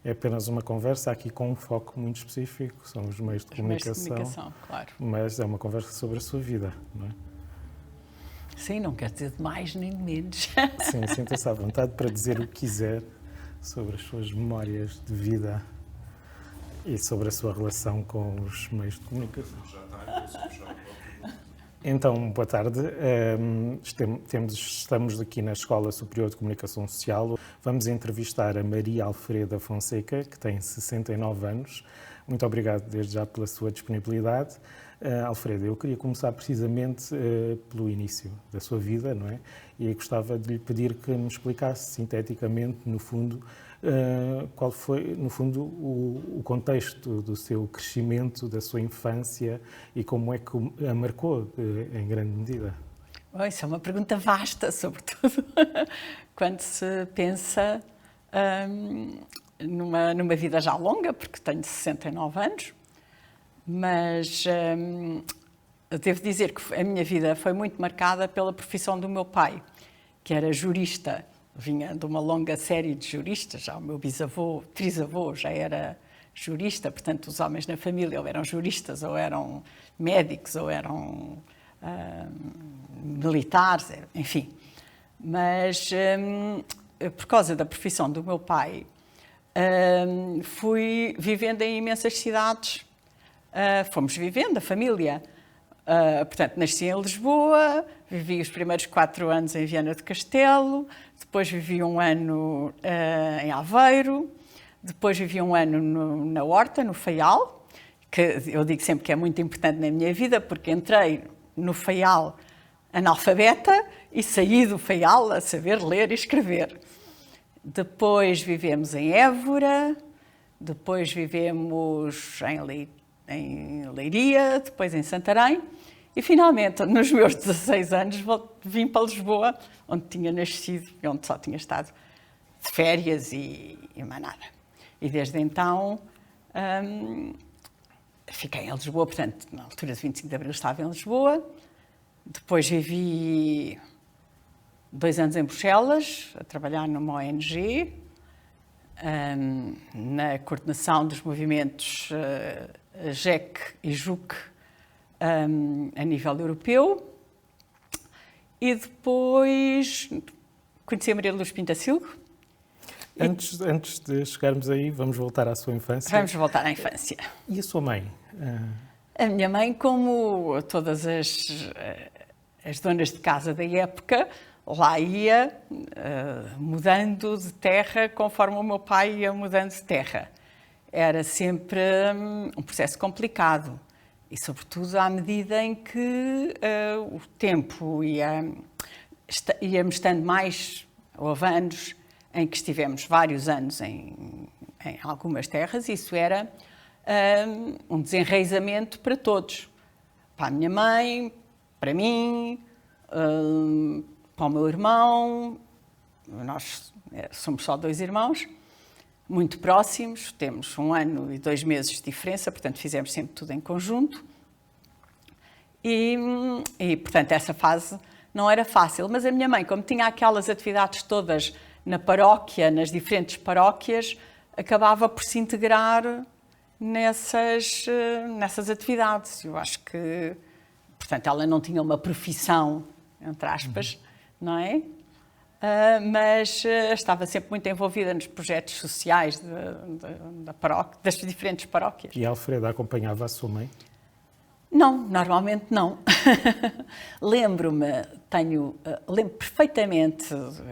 é apenas uma conversa aqui com um foco muito específico, são os meios de comunicação, claro. mas é uma conversa sobre a sua vida, não é? Sim, não quer dizer de mais nem de menos. Sim, sinta-se à vontade para dizer o que quiser sobre as suas memórias de vida e sobre a sua relação com os meios de comunicação. Então, boa tarde. Estamos aqui na Escola Superior de Comunicação Social. Vamos entrevistar a Maria Alfreda Fonseca, que tem 69 anos. Muito obrigado desde já pela sua disponibilidade. Alfreda, eu queria começar precisamente pelo início da sua vida, não é? E gostava de lhe pedir que me explicasse sinteticamente, no fundo, qual foi, no fundo, o contexto do seu crescimento, da sua infância e como é que a marcou em grande medida. Bom, isso é uma pergunta vasta, sobretudo quando se pensa numa vida já longa, porque tenho 69 anos, mas eu devo dizer que a minha vida foi muito marcada pela profissão do meu pai, que era jurista. Vinha de uma longa série de juristas, já o meu trisavô já era jurista, portanto os homens na família ou eram juristas, ou eram médicos, ou eram militares, enfim. Mas por causa da profissão do meu pai, fui vivendo em imensas cidades, fomos vivendo, a família. Portanto, nasci em Lisboa, vivi os primeiros 4 anos em Viana do Castelo, depois vivi um ano em Aveiro, depois vivi um ano na Horta, no Faial, que eu digo sempre que é muito importante na minha vida, porque entrei no Faial analfabeta e saí do Faial a saber ler e escrever. Depois vivemos em Évora, depois vivemos em Leiria, depois em Santarém e finalmente, nos meus 16 anos, vim para Lisboa, onde tinha nascido e onde só tinha estado de férias e mais nada. E desde então fiquei em Lisboa, portanto, na altura de 25 de Abril estava em Lisboa. Depois vivi 2 anos em Bruxelas, a trabalhar numa ONG, na coordenação dos movimentos GEC e JUC a nível europeu. E depois conheci a Maria Luz Pintacilgo. Antes de chegarmos aí, vamos voltar à sua infância. Vamos voltar à infância. E a sua mãe? A minha mãe, como todas as donas de casa da época, lá ia mudando de terra conforme o meu pai ia mudando de terra. Era sempre um processo complicado e, sobretudo, à medida em que o tempo íamos estando mais, houve anos em que estivemos vários anos em algumas terras, isso era um desenraizamento para todos. Para a minha mãe, para mim, para o meu irmão. Nós somos só 2 irmãos, muito próximos, temos 1 ano e 2 meses de diferença, portanto fizemos sempre tudo em conjunto. E portanto, essa fase não era fácil, mas a minha mãe, como tinha aquelas atividades todas na paróquia, nas diferentes paróquias, acabava por se integrar nessas atividades. Eu acho que, portanto, ela não tinha uma profissão, entre aspas, não é? Mas estava sempre muito envolvida nos projetos sociais da paróquia, das diferentes paróquias. E a Alfreda acompanhava a sua mãe? Não, normalmente não. Lembro-me perfeitamente,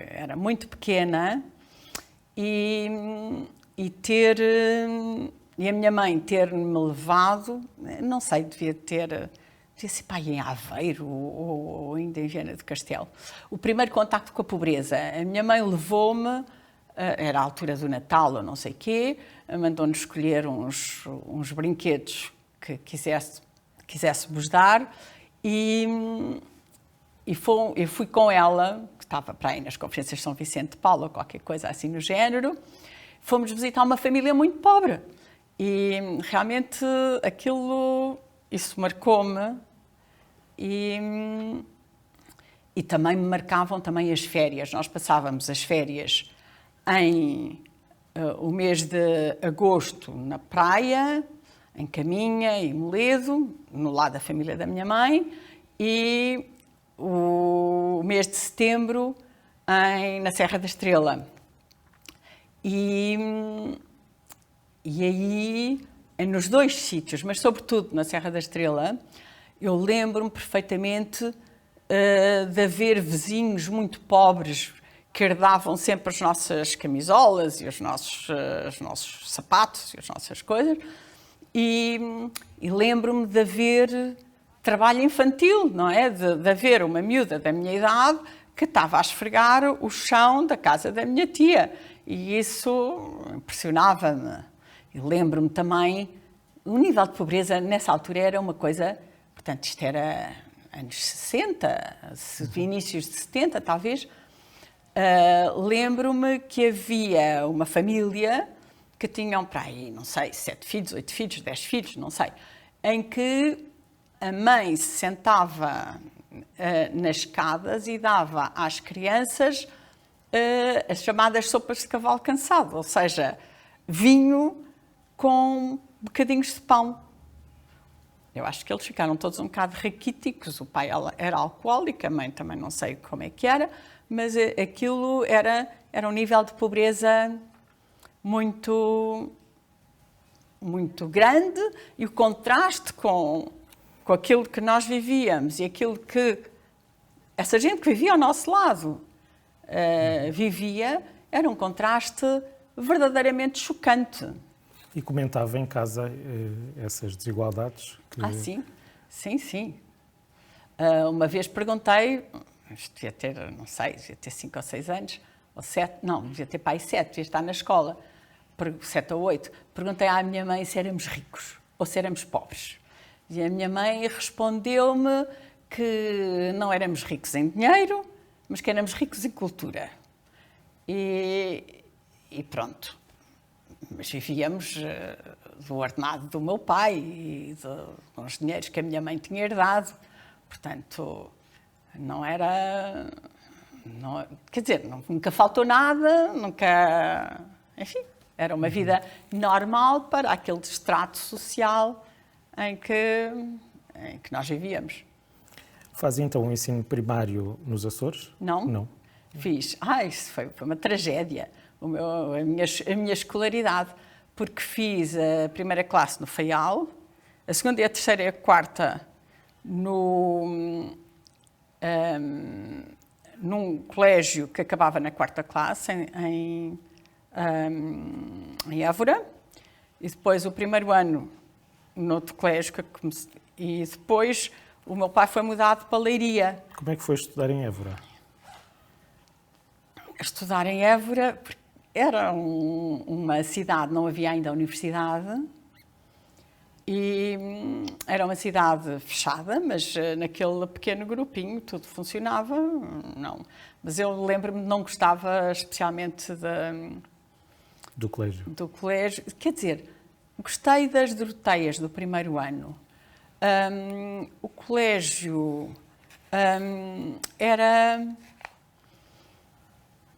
era muito pequena, e a minha mãe ter-me levado, não sei, devia ser pai em Aveiro ou ainda em Viana do Castelo. O primeiro contacto com a pobreza. A minha mãe levou-me, era a altura do Natal ou não sei o quê, mandou-nos escolher uns brinquedos que quiséssemos dar e eu fui com ela, que estava para aí nas conferências de São Vicente de Paulo ou qualquer coisa assim no género. Fomos visitar uma família muito pobre e realmente isso marcou-me e também me marcavam também as férias. Nós passávamos as férias em o mês de agosto na praia, em Caminha e Moledo, no lado da família da minha mãe, e o mês de setembro na Serra da Estrela. E aí, nos dois sítios, mas sobretudo na Serra da Estrela, eu lembro-me perfeitamente de haver vizinhos muito pobres que herdavam sempre as nossas camisolas e os nossos sapatos e as nossas coisas. E lembro-me de haver trabalho infantil, não é? De haver uma miúda da minha idade que estava a esfregar o chão da casa da minha tia. E isso impressionava-me. E lembro-me também, o nível de pobreza nessa altura era uma coisa, portanto, isto era anos 60, inícios de 70, talvez. Lembro-me que havia uma família que tinham para aí, não sei, 7 filhos, 8 filhos, 10 filhos, não sei, em que a mãe se sentava nas escadas e dava às crianças as chamadas sopas de cavalo cansado, ou seja, vinho com bocadinhos de pão. Eu acho que eles ficaram todos um bocado raquíticos. O pai era alcoólico, a mãe também não sei como é que era, mas aquilo era um nível de pobreza muito, muito grande, e o contraste com aquilo que nós vivíamos e aquilo que essa gente que vivia ao nosso lado vivia, era um contraste verdadeiramente chocante. E comentava em casa essas desigualdades? Sim, sim, sim. Uma vez perguntei, isto devia ter, não sei, devia ter 5 ou 6 anos, ou 7, não, devia ter pai 7, devia estar na escola, 7 ou 8. Perguntei à minha mãe se éramos ricos ou se éramos pobres. E a minha mãe respondeu-me que não éramos ricos em dinheiro, mas que éramos ricos em cultura. E pronto. Mas vivíamos do ordenado do meu pai e com os dinheiros que a minha mãe tinha herdado. Portanto, não era... Não, quer dizer, nunca faltou nada, nunca... Enfim, era uma vida normal para aquele estrato social em que nós vivíamos. Faz então o ensino primário nos Açores? Não. Não. Fiz. Isso foi uma tragédia. A minha escolaridade, porque fiz a primeira classe no Faial, a segunda, a terceira e a quarta num colégio que acabava na quarta classe, em Évora, e depois o primeiro ano noutro colégio, e depois o meu pai foi mudado para Leiria. Como é que foi estudar em Évora? Estudar em Évora era uma cidade, não havia ainda universidade, e era uma cidade fechada, mas naquele pequeno grupinho tudo funcionava, não. Mas eu lembro-me de não gostava especialmente do colégio. Quer dizer, gostei das doroteias do primeiro ano. O colégio era...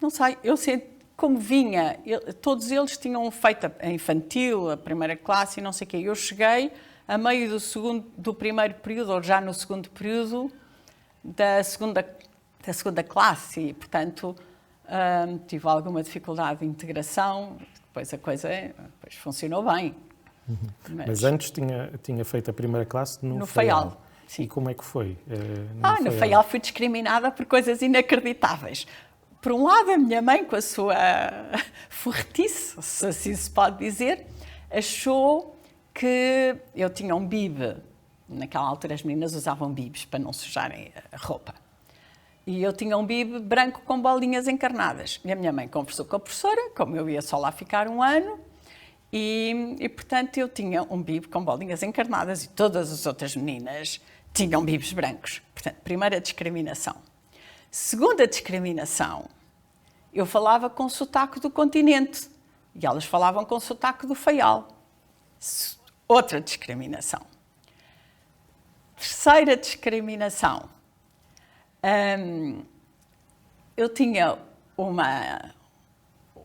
Não sei, eu sei como vinha, todos eles tinham feito a infantil, a primeira classe e não sei o quê. Eu cheguei a meio do primeiro período, ou já no segundo período, da segunda classe, e, portanto, tive alguma dificuldade de integração. Depois a coisa funcionou bem. Mas antes tinha feito a primeira classe no Faial. Sim. E como é que foi? No Faial fui discriminada por coisas inacreditáveis. Por um lado, a minha mãe, com a sua forretice, se assim se pode dizer, achou que eu tinha um bibe. Naquela altura as meninas usavam bibes para não sujarem a roupa. E eu tinha um bibe branco com bolinhas encarnadas. E a minha mãe conversou com a professora, como eu ia só lá ficar um ano, e portanto eu tinha um bibe com bolinhas encarnadas e todas as outras meninas tinham bibes brancos. Portanto, primeira discriminação. Segunda discriminação, eu falava com sotaque do continente e elas falavam com sotaque do Faial. Outra discriminação. Terceira discriminação, eu tinha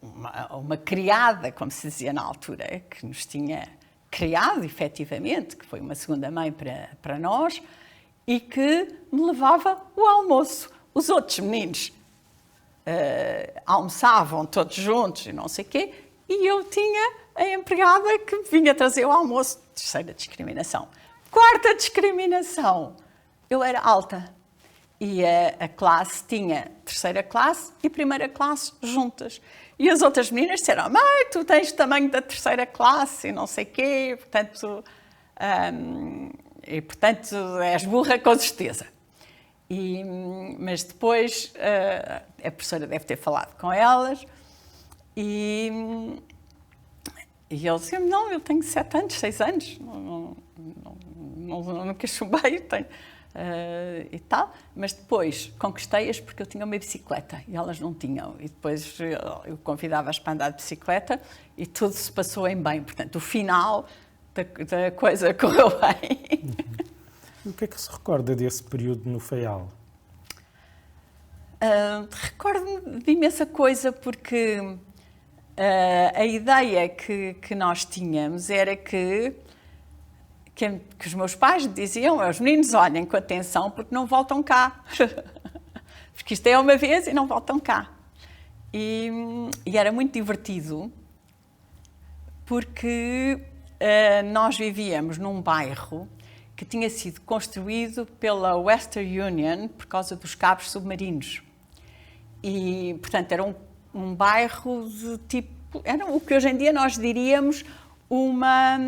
uma criada, como se dizia na altura, que nos tinha criado, efetivamente, que foi uma segunda mãe para nós, e que me levava o almoço. Os outros meninos almoçavam todos juntos e não sei o quê, e eu tinha a empregada que vinha trazer o almoço. Terceira discriminação. Quarta discriminação. Eu era alta. E a classe tinha terceira classe e primeira classe juntas. E as outras meninas disseram: mãe, tu tens o tamanho da terceira classe e não sei o quê, portanto, és burra com certeza. Mas depois a professora deve ter falado com elas e eu disse: não, eu tenho 7 anos, 6 anos, nunca chumbei, tenho... e tal, mas depois conquistei-as porque eu tinha uma bicicleta e elas não tinham, e depois eu convidava-as para andar de bicicleta e tudo se passou em bem, portanto o final da coisa correu bem. E o que é que se recorda desse período no FEAL? Recordo-me de imensa coisa porque a ideia que nós tínhamos era que os meus pais diziam aos meninos: olhem com atenção porque não voltam cá. Porque isto é uma vez e não voltam cá. E era muito divertido porque nós vivíamos num bairro que tinha sido construído pela Western Union por causa dos cabos submarinos. E, portanto, era um bairro de tipo... Era o que hoje em dia nós diríamos uma...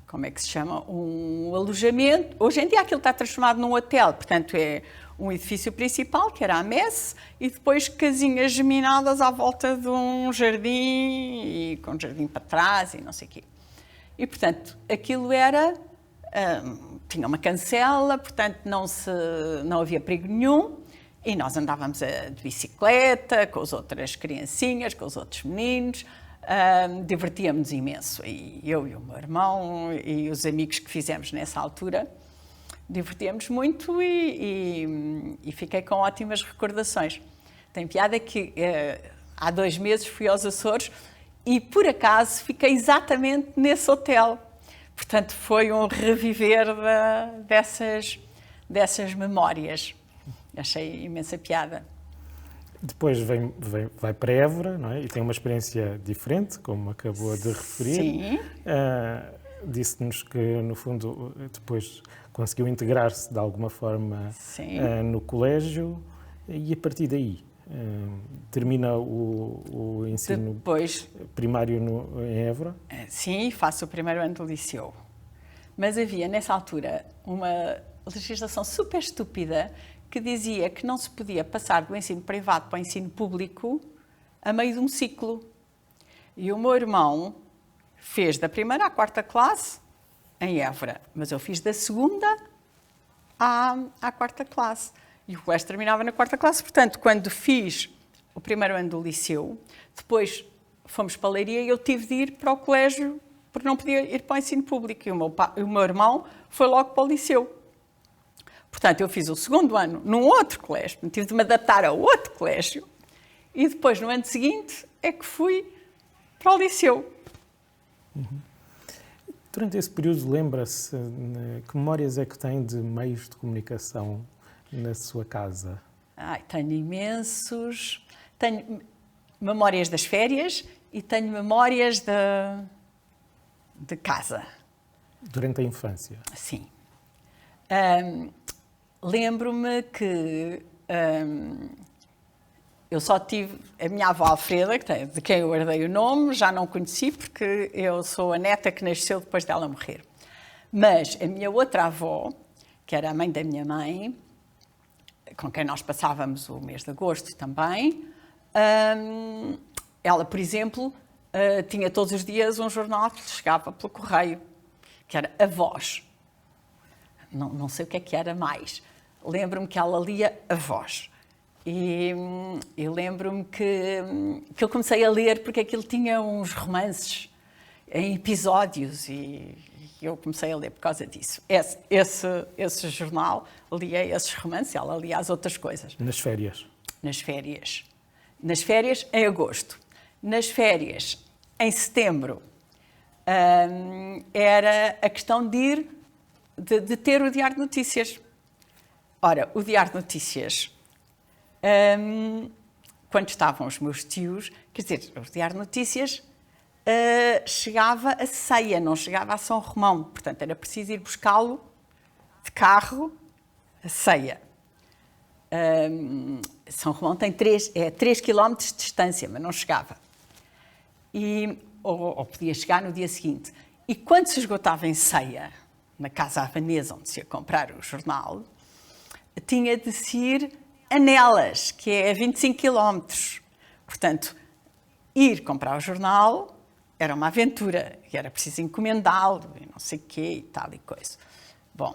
como é que se chama? Um alojamento. Hoje em dia aquilo está transformado num hotel, portanto é um edifício principal, que era a messe, e depois casinhas geminadas à volta de um jardim, e com um jardim para trás e não sei o quê. E, portanto, aquilo era... tinha uma cancela, portanto não havia perigo nenhum, e nós andávamos de bicicleta com as outras criancinhas, com os outros meninos, divertíamos imenso, e eu e o meu irmão e os amigos que fizemos nessa altura, divertíamos muito e fiquei com ótimas recordações. Tem piada que há 2 meses fui aos Açores e por acaso fiquei exatamente nesse hotel. Portanto, foi um reviver dessas memórias. Achei imensa piada. Depois vai para Évora, não é? E tem uma experiência diferente, como acabou de referir. Sim. Disse-nos que, no fundo, depois conseguiu integrar-se de alguma forma no colégio e a partir daí termina o ensino primário em Évora? Sim, faço o primeiro ano do liceu. Mas havia, nessa altura, uma legislação super estúpida que dizia que não se podia passar do ensino privado para o ensino público a meio de um ciclo. E o meu irmão fez da primeira à 4ª classe em Évora, mas eu fiz da 2ª à 4ª classe. E o resto terminava na 4ª classe. Portanto, quando fiz o primeiro ano do liceu, depois fomos para a Leiria e eu tive de ir para o colégio porque não podia ir para o ensino público. E o meu irmão foi logo para o liceu. Portanto, eu fiz o 2º ano num outro colégio, tive de me adaptar a outro colégio e depois, no ano seguinte, é que fui para o liceu. Uhum. Durante esse período, lembra-se que memórias é que tem de meios de comunicação na sua casa? Tenho imensos. Tenho memórias das férias e tenho memórias de casa. Durante a infância? Sim. Lembro-me que eu só tive a minha avó Alfreda, de quem eu herdei o nome, já não conheci porque eu sou a neta que nasceu depois dela morrer. Mas a minha outra avó, que era a mãe da minha mãe, com quem nós passávamos o mês de agosto também, ela, por exemplo, tinha todos os dias um jornal que chegava pelo correio, que era A Voz. Não sei o que era mais. Lembro-me que ela lia A Voz. E lembro-me que eu comecei a ler porque aquilo tinha uns romances em episódios e eu comecei a ler por causa disso. Esse jornal, lia esses romances, ela lia as outras coisas. Nas férias? Nas férias. Nas férias, em agosto. Nas férias, em setembro, era a questão de ter o Diário de Notícias. Ora, o Diário de Notícias, quando estavam os meus tios, quer dizer, o Diário de Notícias chegava a Ceia, não chegava a São Romão. Portanto, era preciso ir buscá-lo de carro a Ceia. São Romão tem 3 km de distância, mas não chegava. Ou podia chegar no dia seguinte. E quando se esgotava em Ceia, na Casa Havanesa, onde se ia comprar o jornal, tinha de se ir a Nelas, que é 25 km. Portanto, ir comprar o jornal era uma aventura, e era preciso encomendá-lo, e não sei o quê, e tal e coisa. Bom,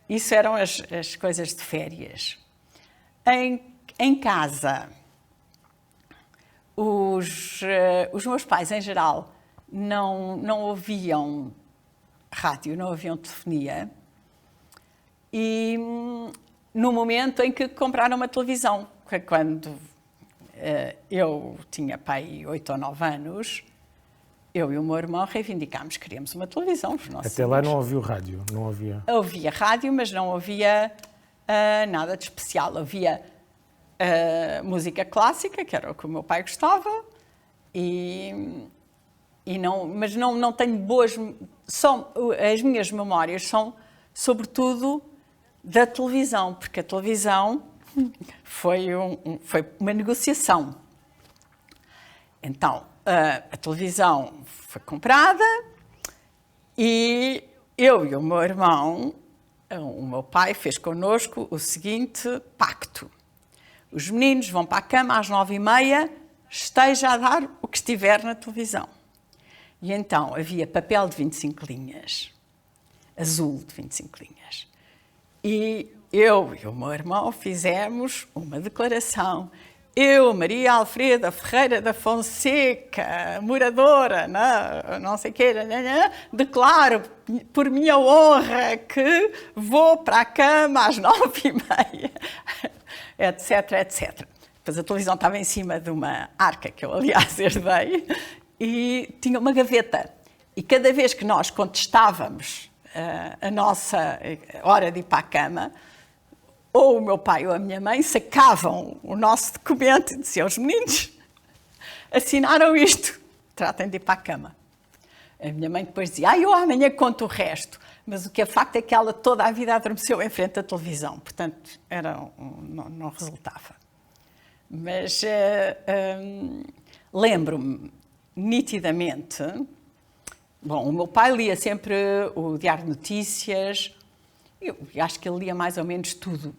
isso eram as coisas de férias. Em casa, os meus pais, em geral, não ouviam rádio, não ouviam telefonia, e no momento em que compraram uma televisão, quando eu tinha pai 8 ou 9 anos, eu e o meu irmão reivindicámos que queríamos uma televisão. Até lá não ouviu rádio? Não havia? Ouvia rádio, mas não ouvia nada de especial. Ouvia música clássica, que era o que o meu pai gostava, mas não tenho boas... as minhas memórias são, sobretudo, da televisão, porque a televisão foi uma negociação. Então, a televisão foi comprada e eu e o meu irmão, o meu pai fez connosco o seguinte pacto. Os meninos vão para a cama às 9h30, esteja a dar o que estiver na televisão. E então havia papel de 25 linhas, azul de 25 linhas. E eu e o meu irmão fizemos uma declaração. Eu, Maria Alfreda Ferreira da Fonseca, moradora, não sei o quê, declaro por minha honra que vou para a cama às 9h30, etc, etc. Depois a televisão estava em cima de uma arca, que eu, aliás, herdei, e tinha uma gaveta. E cada vez que nós contestávamos a nossa hora de ir para a cama, ou o meu pai ou a minha mãe sacavam o nosso documento e diziam: os meninos assinaram isto, tratem de ir para a cama. A minha mãe depois dizia: eu amanhã conto o resto. Mas o que é facto é que ela toda a vida adormeceu em frente à televisão, portanto não resultava. Mas lembro-me nitidamente. Bom, o meu pai lia sempre o Diário de Notícias, eu acho que ele lia mais ou menos tudo.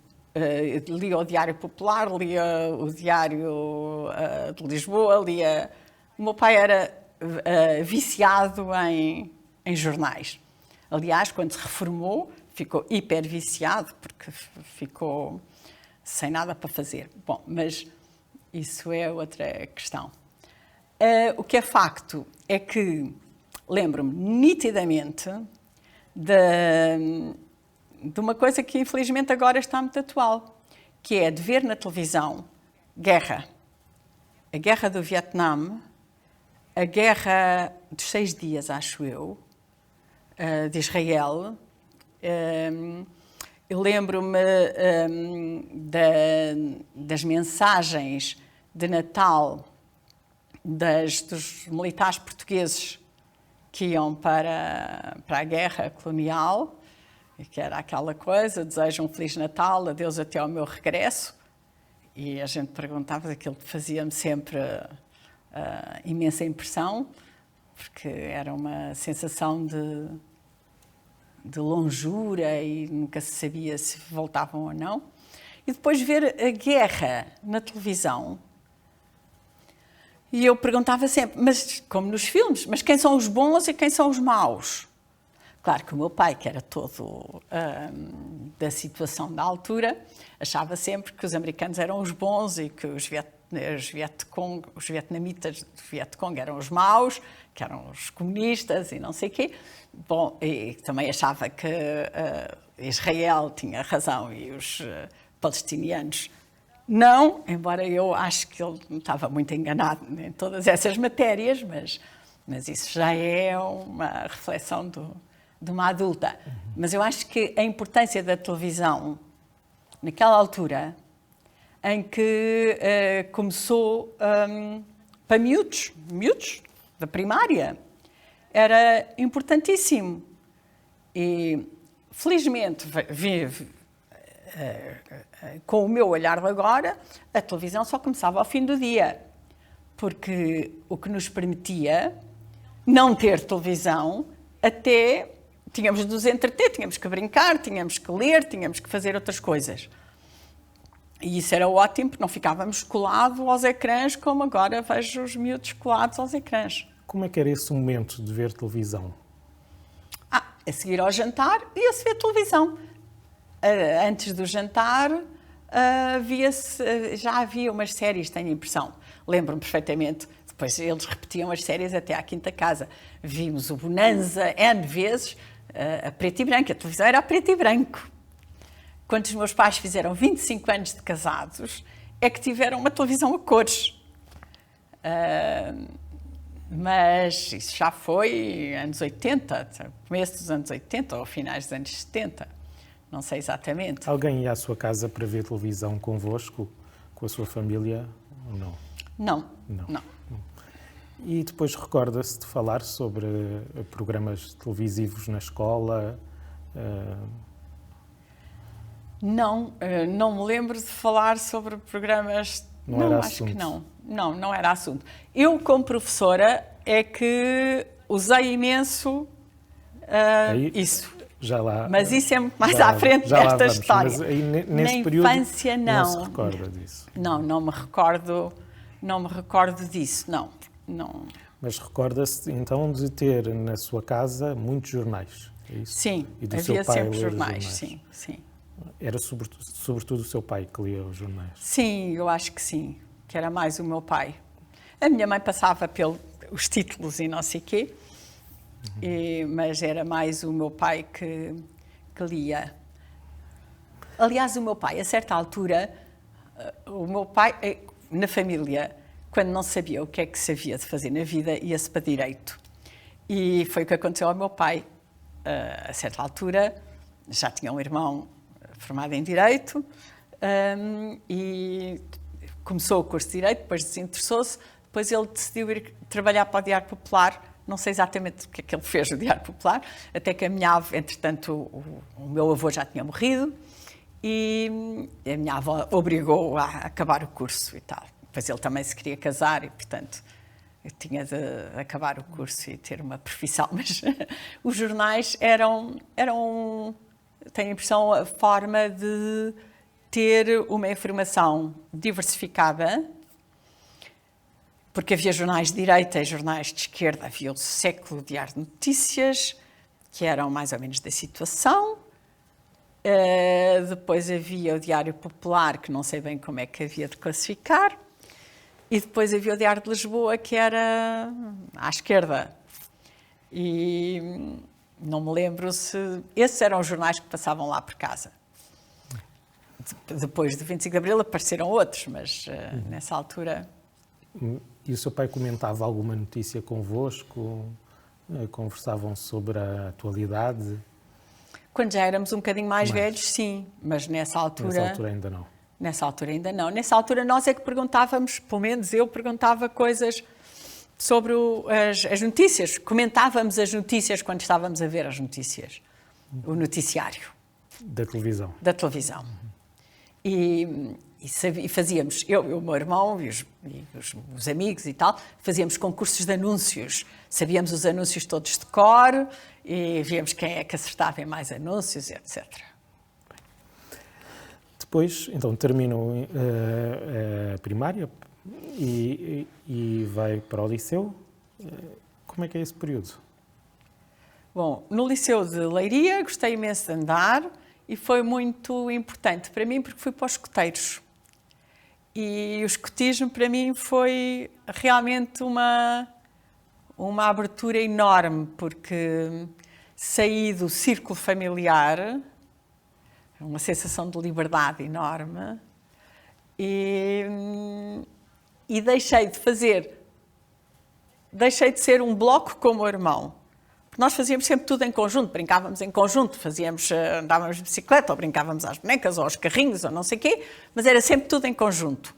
Lia o Diário Popular, lia o Diário de Lisboa, lia... O meu pai era viciado em jornais. Aliás, quando se reformou, ficou hiper viciado, porque ficou sem nada para fazer. Bom, mas isso é outra questão. O que é facto é que lembro-me nitidamente de uma coisa que infelizmente agora está muito atual, que é de ver na televisão guerra. A guerra do Vietnã, a guerra dos 6 dias, acho eu, de Israel. Eu lembro-me das mensagens de Natal dos militares portugueses que iam para a guerra colonial, que era aquela coisa: desejo um Feliz Natal, adeus até ao meu regresso. E a gente perguntava, aquilo que fazia-me sempre imensa impressão, porque era uma sensação de longura e nunca se sabia se voltavam ou não. E depois ver a guerra na televisão, e eu perguntava sempre, mas como nos filmes, mas quem são os bons e quem são os maus? Claro que o meu pai, que era todo da situação da altura, achava sempre que os americanos eram os bons e que os os vietnamitas do Vietcong eram os maus, que eram os comunistas e não sei o quê. Bom, e também achava que Israel tinha razão e os palestinianos não, embora eu acho que ele estava muito enganado em todas essas matérias, mas isso já é uma reflexão de uma adulta. Mas eu acho que a importância da televisão, naquela altura, em que começou para miúdos da primária, era importantíssimo. E, felizmente, com o meu olhar de agora, a televisão só começava ao fim do dia, porque o que nos permitia não ter televisão, até tínhamos de nos entreter, tínhamos que brincar, tínhamos que ler, tínhamos que fazer outras coisas. E isso era ótimo, porque não ficávamos colados aos ecrãs, como agora vejo os miúdos colados aos ecrãs. Como é que era esse momento de ver televisão? A seguir ao jantar, ia-se ver televisão. Antes do jantar, já havia umas séries, tenho a impressão. Lembro-me perfeitamente. Depois eles repetiam as séries até à quinta casa. Vimos o Bonanza N vezes, a preto e branco. A televisão era a preto e branco. Quando os meus pais fizeram 25 anos de casados, é que tiveram uma televisão a cores. Mas isso já foi anos 80, começo dos anos 80 ou finais dos anos 70. Não sei exatamente. Alguém ia à sua casa para ver televisão convosco, com a sua família, ou não? Não. E depois recorda-se de falar sobre programas televisivos na escola? Não me lembro de falar sobre programas... Não era acho assunto. que não. Não era assunto. Eu, como professora, é que usei imenso isso. Já lá, mas isso é muito mais à frente desta história. Mas aí, nesse na período, infância, não. Não se recorda disso? Não me recordo disso, não. Mas recorda-se, então, de ter na sua casa muitos jornais, é isso? Sim, E do havia seu pai sempre ler jornais, jornais. sim. Era sobretudo o seu pai que lia os jornais? Sim, eu acho que sim, que era mais o meu pai. A minha mãe passava pelos títulos e não sei o quê, mas era mais o meu pai que lia. Aliás, o meu pai, a certa altura, na família, quando não sabia o que é que se havia de fazer na vida, ia-se para direito. E foi o que aconteceu ao meu pai. A certa altura, já tinha um irmão formado em direito e começou o curso de direito, depois desinteressou-se, depois ele decidiu ir trabalhar para o Diário Popular. Não sei exatamente o que é que ele fez no Diário Popular, até que a minha avó, entretanto, o meu avô já tinha morrido e a minha avó obrigou-o a acabar o curso e tal. Depois ele também se queria casar e, portanto, eu tinha de acabar o curso e ter uma profissão. Mas os jornais eram, tenho a impressão, a forma de ter uma informação diversificada, porque havia jornais de direita e jornais de esquerda. Havia o Século, Diário de Notícias, que eram mais ou menos da situação. Depois havia o Diário Popular, que não sei bem como é que havia de classificar. E depois havia o Diário de Lisboa, que era à esquerda. E não me lembro se... Esses eram os jornais que passavam lá por casa. Depois do 25 de Abril apareceram outros, mas nessa altura... E o seu pai comentava alguma notícia convosco? Conversavam sobre a atualidade? Quando já éramos um bocadinho mais velhos, sim. Mas nessa altura... Nessa altura ainda não. Nessa altura ainda não. Nessa altura nós é que perguntávamos, pelo menos eu perguntava coisas sobre as notícias. Comentávamos as notícias quando estávamos a ver as notícias. O noticiário. Da televisão. Da televisão. E fazíamos, eu, o meu irmão e os amigos e tal, fazíamos concursos de anúncios. Sabíamos os anúncios todos de cor e víamos quem é que acertava em mais anúncios, etc. Depois, então, terminou a primária e vai para o liceu. Como é que é esse período? Bom, no Liceu de Leiria gostei imenso de andar e foi muito importante para mim porque fui para os escoteiros. E o escotismo para mim foi realmente uma abertura enorme, porque saí do círculo familiar, uma sensação de liberdade enorme, e deixei de ser um bloco como o irmão. Porque nós fazíamos sempre tudo em conjunto, brincávamos em conjunto, andávamos de bicicleta, ou brincávamos às bonecas, ou aos carrinhos, ou não sei o quê, mas era sempre tudo em conjunto.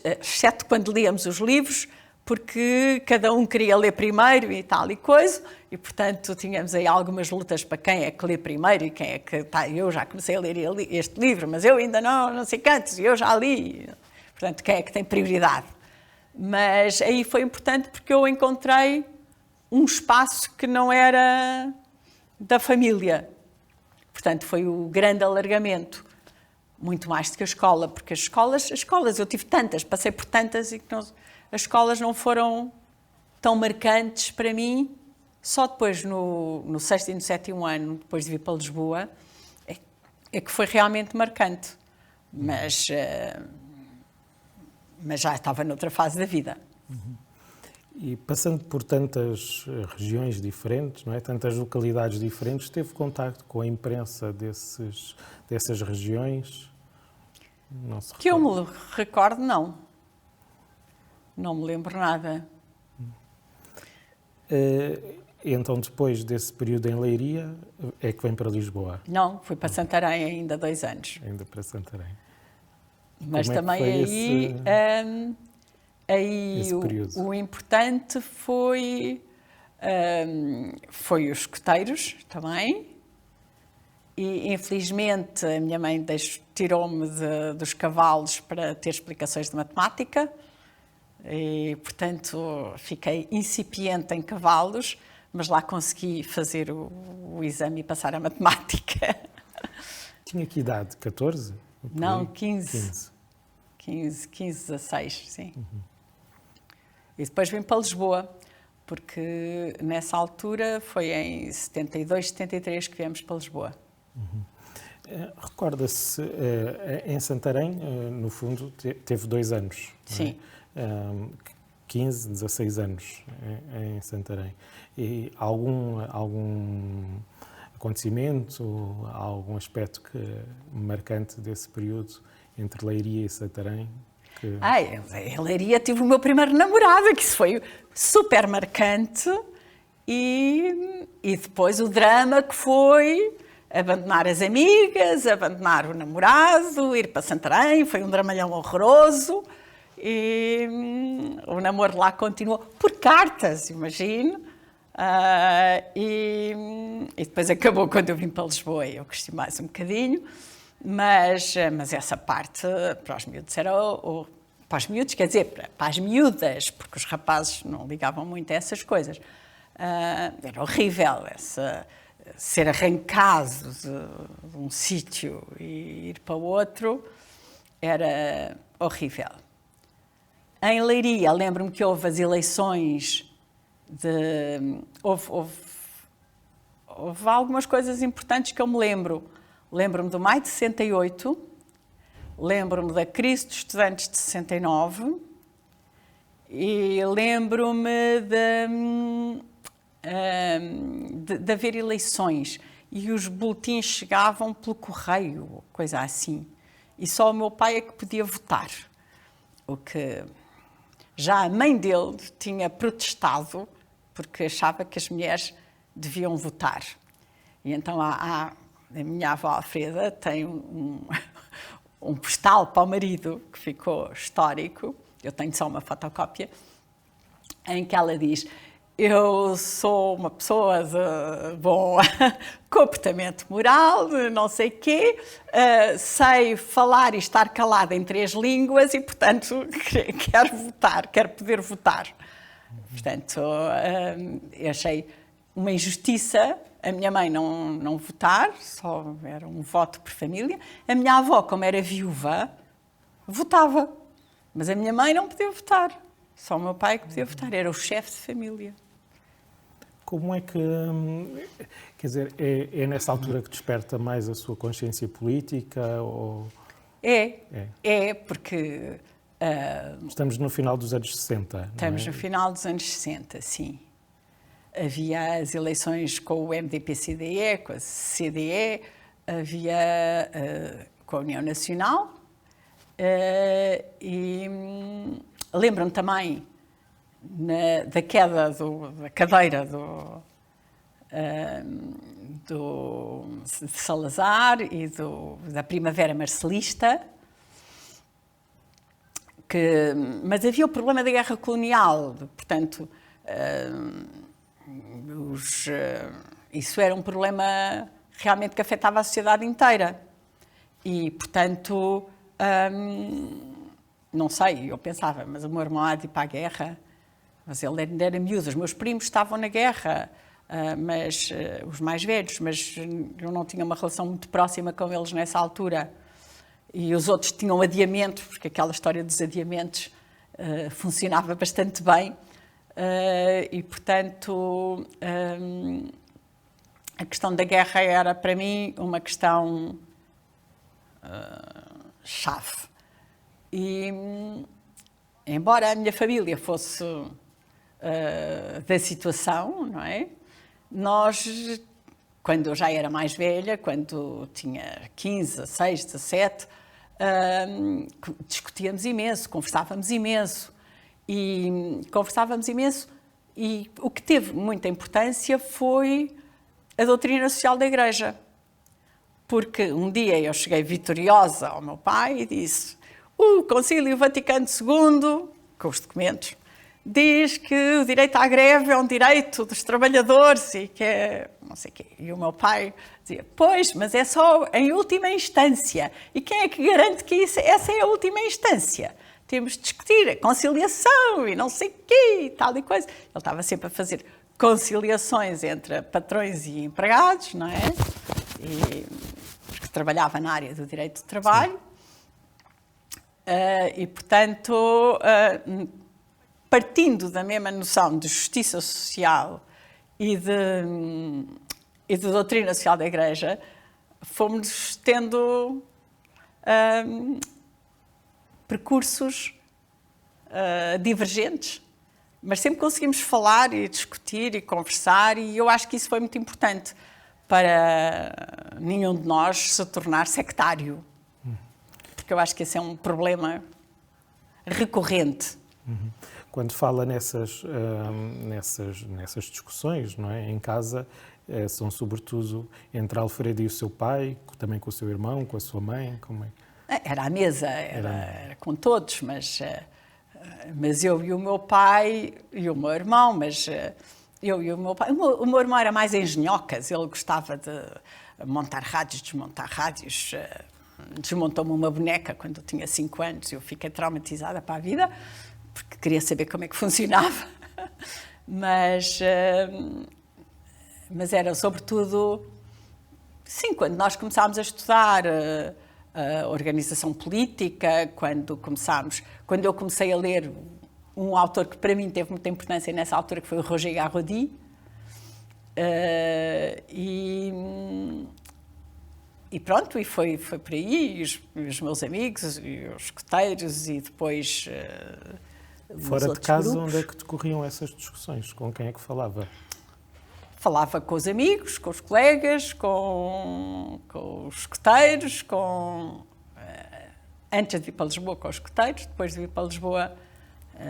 Exceto quando líamos os livros, porque cada um queria ler primeiro e tal e coisa, e portanto tínhamos aí algumas lutas para quem é que lê primeiro e quem é que... eu já comecei a ler este livro, mas eu ainda não sei quantos, e eu já li. Portanto, quem é que tem prioridade? Mas aí foi importante porque eu encontrei um espaço que não era da família. Portanto, foi o grande alargamento. Muito mais do que a escola, porque as escolas eu tive tantas, passei por tantas, e as escolas não foram tão marcantes para mim. Só depois, no sexto e no sétimo ano, depois de vir para Lisboa, é que foi realmente marcante. Mas já estava noutra fase da vida. E passando por tantas regiões diferentes, não é? Tantas localidades diferentes, teve contacto com a imprensa dessas regiões? Não se recorda? Que eu me recordo, não. Não me lembro nada. Então, depois desse período em Leiria, é que vem para Lisboa? Não, fui para Santarém ainda 2 anos. Ainda para Santarém. Mas Como também aí o importante foi os escoteiros também. E infelizmente a minha mãe tirou-me dos cavalos para ter explicações de matemática. E, portanto, fiquei incipiente em cavalos, mas lá consegui fazer o exame e passar a matemática. Tinha que idade? 14? Não, 15, 16, sim. E depois vim para Lisboa, porque nessa altura foi em 72, 73 que viemos para Lisboa. Recorda-se, em Santarém, no fundo, teve 2 anos. Sim. 15, 16 anos em Santarém. E algum acontecimento, algum aspecto marcante desse período entre Leiria e Santarém? Em Leiria tive o meu primeiro namorado, que isso foi super marcante. E depois o drama que foi abandonar as amigas, abandonar o namorado, ir para Santarém, foi um dramalhão horroroso. E o namoro lá continuou por cartas, imagino. E depois acabou quando eu vim para Lisboa e eu gostei mais um bocadinho. Mas essa parte para os miúdos era... para os miúdos, quer dizer, para as miúdas, porque os rapazes não ligavam muito a essas coisas. Era horrível ser arrancado de um sítio e ir para o outro. Era horrível. Em Leiria, lembro-me que houve as eleições houve algumas coisas importantes que eu me lembro. Lembro-me do maio de 68, lembro-me da crise dos estudantes de 69 e lembro-me de haver eleições e os boletins chegavam pelo correio, coisa assim. E só o meu pai é que podia votar. O que já a mãe dele tinha protestado porque achava que as mulheres deviam votar. E então a minha avó Alfreda tem um postal para o marido que ficou histórico, eu tenho só uma fotocópia, em que ela diz: eu sou uma pessoa de bom comportamento moral, de não sei quê, sei falar e estar calada em 3 línguas e, portanto, quero votar, quero poder votar. Portanto, eu achei uma injustiça a minha mãe não votar, só era um voto por família. A minha avó, como era viúva, votava, mas a minha mãe não podia votar. Só o meu pai que podia votar, era o chefe de família. Como é que, quer dizer, é nessa altura que desperta mais a sua consciência política? Ou... Porque... Estamos no final dos anos 60, Estamos não é? no final dos anos 60, sim. Havia as eleições com o MDP-CDE, com a CDE, havia com a União Nacional, e lembro-me também da queda da cadeira de Salazar e da Primavera Marcelista, mas havia o problema da guerra colonial, portanto, isso era um problema realmente que afetava a sociedade inteira. E, portanto, não sei, eu pensava, mas o meu irmão há de ir para a guerra, mas ele ainda era miúdo, os meus primos estavam na guerra, mas os mais velhos, mas eu não tinha uma relação muito próxima com eles nessa altura. E os outros tinham adiamentos, porque aquela história dos adiamentos funcionava bastante bem. E, portanto, a questão da guerra era, para mim, uma questão chave. E, embora a minha família fosse da situação, não é? Nós, quando eu já era mais velha, quando tinha 15, 16, 17, discutíamos imenso, conversávamos imenso. E o que teve muita importância foi a doutrina social da Igreja. Porque um dia eu cheguei vitoriosa ao meu pai e disse: o Concílio Vaticano II, com os documentos, diz que o direito à greve é um direito dos trabalhadores e que é não sei o quê. E o meu pai dizia: pois, mas é só em última instância. E quem é que garante que essa é a última instância? Temos de discutir a conciliação e não sei o quê e tal e coisa. Ele estava sempre a fazer conciliações entre patrões e empregados, não é? Porque trabalhava na área do direito de trabalho. E, portanto, partindo da mesma noção de justiça social e de doutrina social da Igreja, fomos tendo percursos divergentes, mas sempre conseguimos falar e discutir e conversar, e eu acho que isso foi muito importante para nenhum de nós se tornar sectário, porque eu acho que esse é um problema recorrente. Quando fala nessas discussões, não é? Em casa, são sobretudo entre Alfredo e o seu pai, também com o seu irmão, com a sua mãe? Como é? Era à mesa, era com todos, mas eu e o meu pai e o meu irmão, mas eu e o meu pai... O meu irmão era mais engenhocas, ele gostava de montar rádios, desmontar rádios. Desmontou-me uma boneca quando eu tinha 5 anos e eu fiquei traumatizada para a vida, porque queria saber como é que funcionava. Mas era sobretudo... Sim, quando nós começámos a estudar a organização política, quando eu comecei a ler um autor que para mim teve muita importância nessa altura, que foi o Roger Garaudy, e pronto, e foi por aí, e os meus amigos, e os escoteiros, e depois fora de casa, onde é que decorriam essas discussões? Com quem é que falava? Falava com os amigos, com os colegas, com os escoteiros, antes de vir para Lisboa com os escoteiros, depois de vir para Lisboa...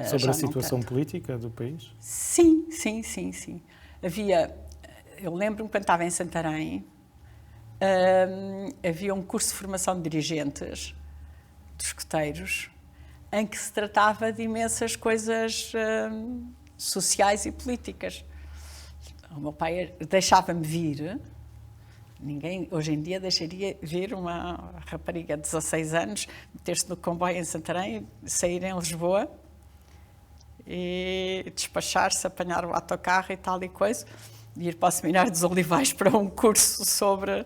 Sobre a situação política do país? Sim. Eu lembro-me quando estava em Santarém, havia um curso de formação de dirigentes dos escoteiros em que se tratava de imensas coisas sociais e políticas. O meu pai deixava-me vir. Ninguém hoje em dia deixaria vir uma rapariga de 16 anos meter-se no comboio em Santarém, sair em Lisboa e despachar-se, apanhar o autocarro e tal e coisa, e ir para o Seminário dos Olivais para um curso sobre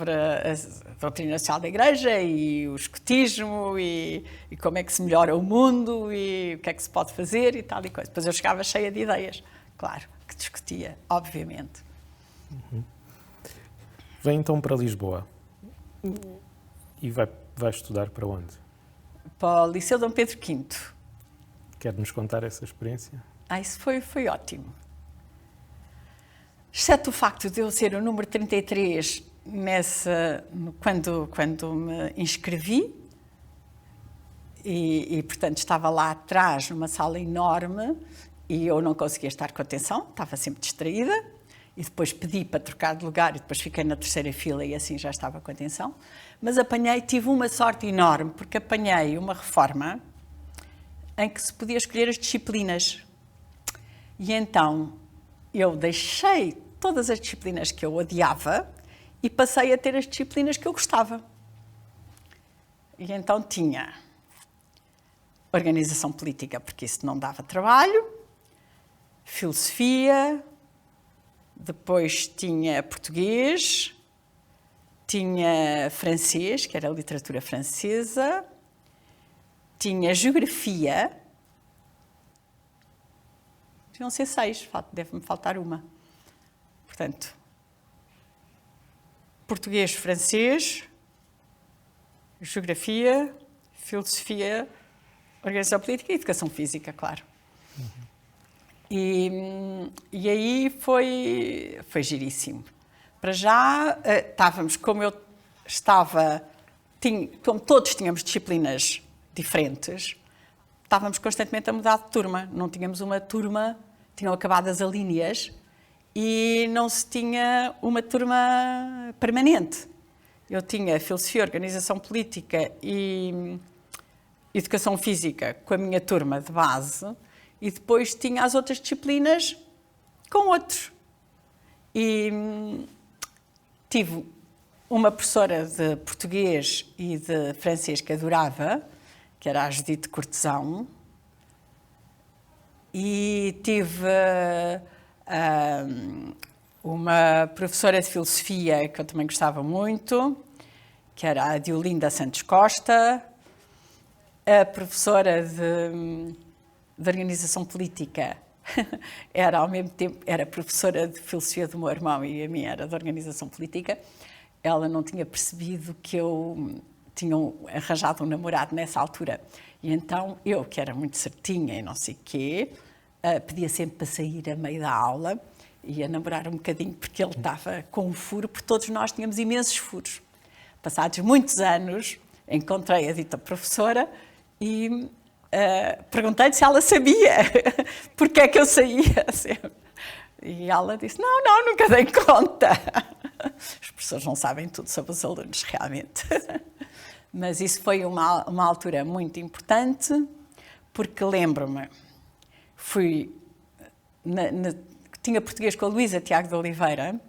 a doutrina social da Igreja e o escotismo e como é que se melhora o mundo e o que é que se pode fazer e tal e coisa. Depois eu chegava cheia de ideias, claro, que discutia, obviamente. Vem então para Lisboa. E vai estudar para onde? Para o Liceu Dom Pedro V. Quer-nos contar essa experiência? Isso foi ótimo. Exceto o facto de eu ser o número 33 quando me inscrevi, e, portanto, estava lá atrás, numa sala enorme, e eu não conseguia estar com atenção, estava sempre distraída, e depois pedi para trocar de lugar, e depois fiquei na terceira fila, e assim já estava com atenção. Mas tive uma sorte enorme, porque apanhei uma reforma em que se podia escolher as disciplinas. E então, eu deixei todas as disciplinas que eu odiava e passei a ter as disciplinas que eu gostava. E então tinha organização política, porque isso não dava trabalho, filosofia, depois tinha português, tinha francês, que era a literatura francesa, tinha geografia, deviam ser 6, deve-me faltar uma. Portanto, português, francês, geografia, filosofia, organização política e educação física, claro. E aí foi giríssimo. Para já, estávamos, como todos tínhamos disciplinas diferentes, estávamos constantemente a mudar de turma. Não tínhamos uma turma, tinham acabado as alíneas e não se tinha uma turma permanente. Eu tinha filosofia, organização política e educação física com a minha turma de base e depois tinha as outras disciplinas com outros. E tive uma professora de português e de francês que adorava, que era a Judite Cortesão, e tive uma professora de filosofia que eu também gostava muito, que era a Diolinda Santos Costa, a professora de organização política era ao mesmo tempo, era professora de filosofia do meu irmão e a minha era de organização política. Ela não tinha percebido que eu tinha arranjado um namorado nessa altura. E então eu, que era muito certinha e não sei o quê, pedia sempre para sair a meio da aula, ia namorar um bocadinho porque ele estava com um furo, porque todos nós tínhamos imensos furos. Passados muitos anos, encontrei a dita professora e perguntei-lhe se ela sabia porque é que eu saía sempre. E ela disse, não, nunca dei conta. As pessoas não sabem tudo sobre os alunos, realmente. Mas isso foi uma altura muito importante, porque lembro-me, tinha português com a Luísa Tiago de Oliveira,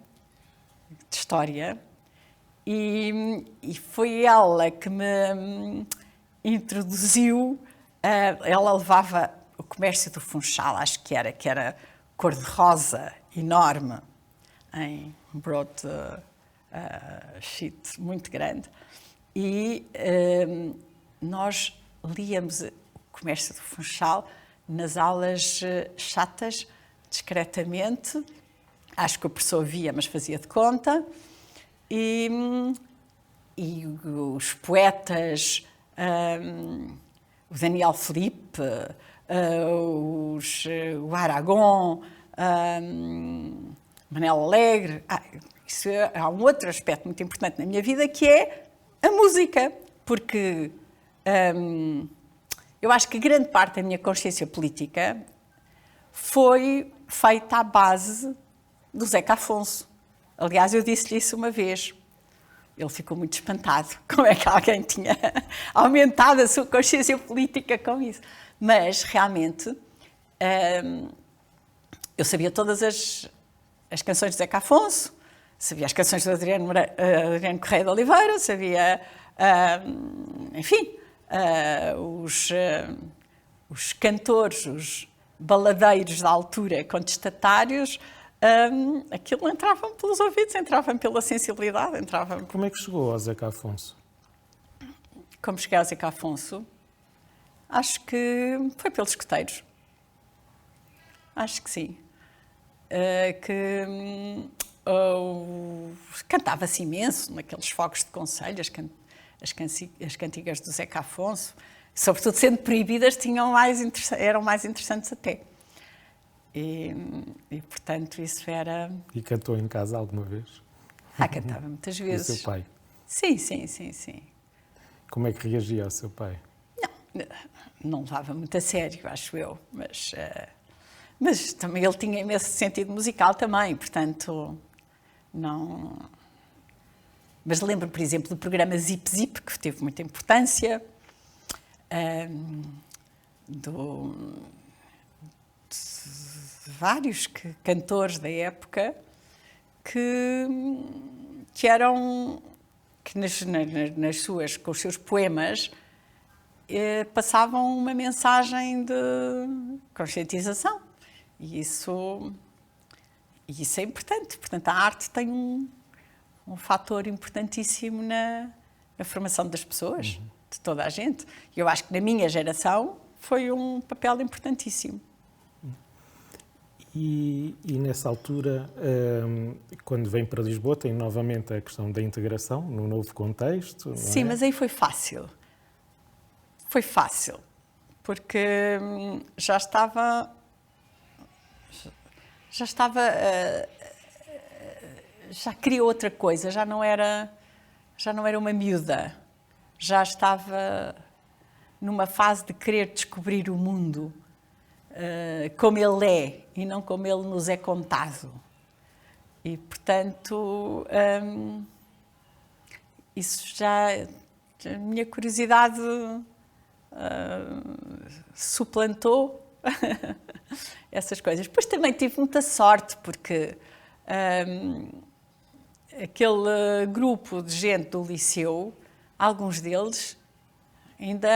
de História, e foi ela que me introduziu, ela levava o comércio do Funchal, acho que era cor-de-rosa, enorme, em broadsheet muito grande, e nós líamos o comércio do Funchal nas aulas chatas, discretamente. Acho que o professor via, mas fazia de conta. E os poetas, o Daniel Felipe, o Aragon, Manel Alegre. Há um outro aspecto muito importante na minha vida, que é a música, porque eu acho que grande parte da minha consciência política foi feita à base do Zeca Afonso. Aliás, eu disse-lhe isso uma vez. Ele ficou muito espantado. Como é que alguém tinha aumentado a sua consciência política com isso? Mas, realmente, eu sabia todas as canções de Zeca Afonso, sabia as canções do Adriano Correia de Oliveira, sabia, enfim, os cantores, os baladeiros da altura contestatários, aquilo entrava pelos ouvidos, entrava pela sensibilidade, entrava... Como é que chegou ao Zeca Afonso? Como cheguei ao Zeca Afonso? Acho que foi pelos escuteiros. Acho que sim. Que cantava-se imenso naqueles fogos de conselho, as cantigas do Zeca Afonso, sobretudo sendo proibidas, eram mais interessantes até. E, portanto, isso era... E cantou em casa alguma vez? Cantava muitas vezes. E o seu pai? Sim. Como é que reagia ao seu pai? Não levava muito a sério, acho eu, mas também ele tinha imenso sentido musical também, portanto, não... Mas lembro, por exemplo, do programa Zip Zip, que teve muita importância, de vários cantores da época que eram, que com os seus poemas, passavam uma mensagem de conscientização. E isso é importante. Portanto, a arte tem um fator importantíssimo na formação das pessoas, de toda a gente. E eu acho que na minha geração foi um papel importantíssimo. E nessa altura, quando vem para Lisboa, tem novamente a questão da integração, no novo contexto, não é? Sim, mas aí foi fácil. Foi fácil, porque já estava, já queria outra coisa, já não era uma miúda, já estava numa fase de querer descobrir o mundo como ele é e não como ele nos é contado. E, portanto, isso já, a minha curiosidade suplantou essas coisas. Depois também tive muita sorte, porque aquele grupo de gente do liceu, alguns deles, ainda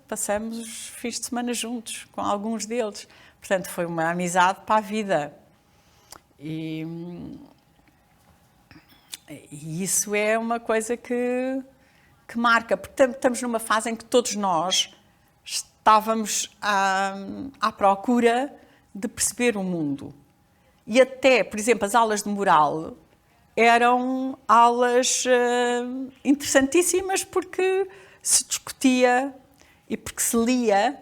passamos os fins de semana juntos, com alguns deles. Portanto, foi uma amizade para a vida. E isso é uma coisa que marca, porque estamos numa fase em que todos nós estávamos à procura de perceber o mundo. E até, por exemplo, as aulas de moral eram aulas interessantíssimas porque se discutia e porque se lia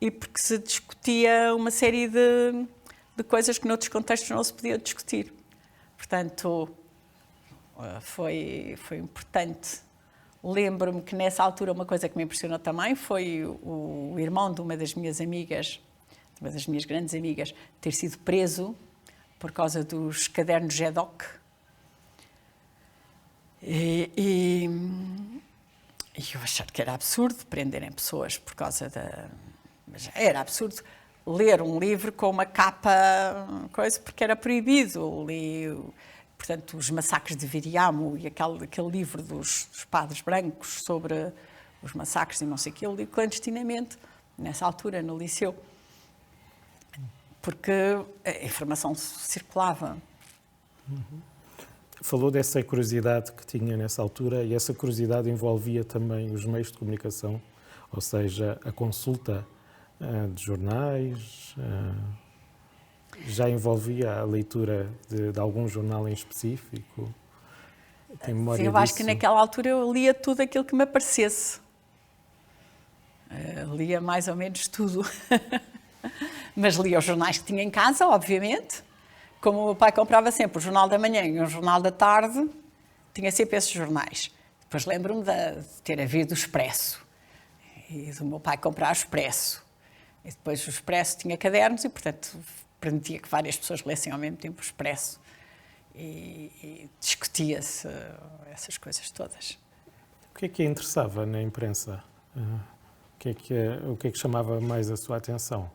e porque se discutia uma série de coisas que noutros contextos não se podiam discutir. Portanto, foi importante. Lembro-me que nessa altura uma coisa que me impressionou também foi o irmão de uma das minhas amigas, uma das minhas grandes amigas, ter sido preso por causa dos cadernos GEDOC. E eu achava que era absurdo prenderem pessoas por causa da... Mas era absurdo ler um livro com uma capa, coisa, porque era proibido. Li, portanto, os massacres de Viriamo e aquele livro dos padres brancos sobre os massacres e não sei o que, eu li clandestinamente, nessa altura, no liceu. Porque a informação circulava. Falou dessa curiosidade que tinha nessa altura e essa curiosidade envolvia também os meios de comunicação, ou seja, a consulta de jornais, já envolvia a leitura de algum jornal em específico? Tem memória disso? Eu acho que naquela altura eu lia tudo aquilo que me aparecesse. Lia mais ou menos tudo. Mas lia os jornais que tinha em casa, obviamente. Como o meu pai comprava sempre o Jornal da Manhã e o Jornal da Tarde, tinha sempre esses jornais. Depois lembro-me de ter havido o Expresso. E do meu pai comprar o Expresso. E depois o Expresso tinha cadernos e, portanto, permitia que várias pessoas lessem ao mesmo tempo o Expresso. E discutia-se essas coisas todas. O que é interessava na imprensa? O que é que chamava mais a sua atenção?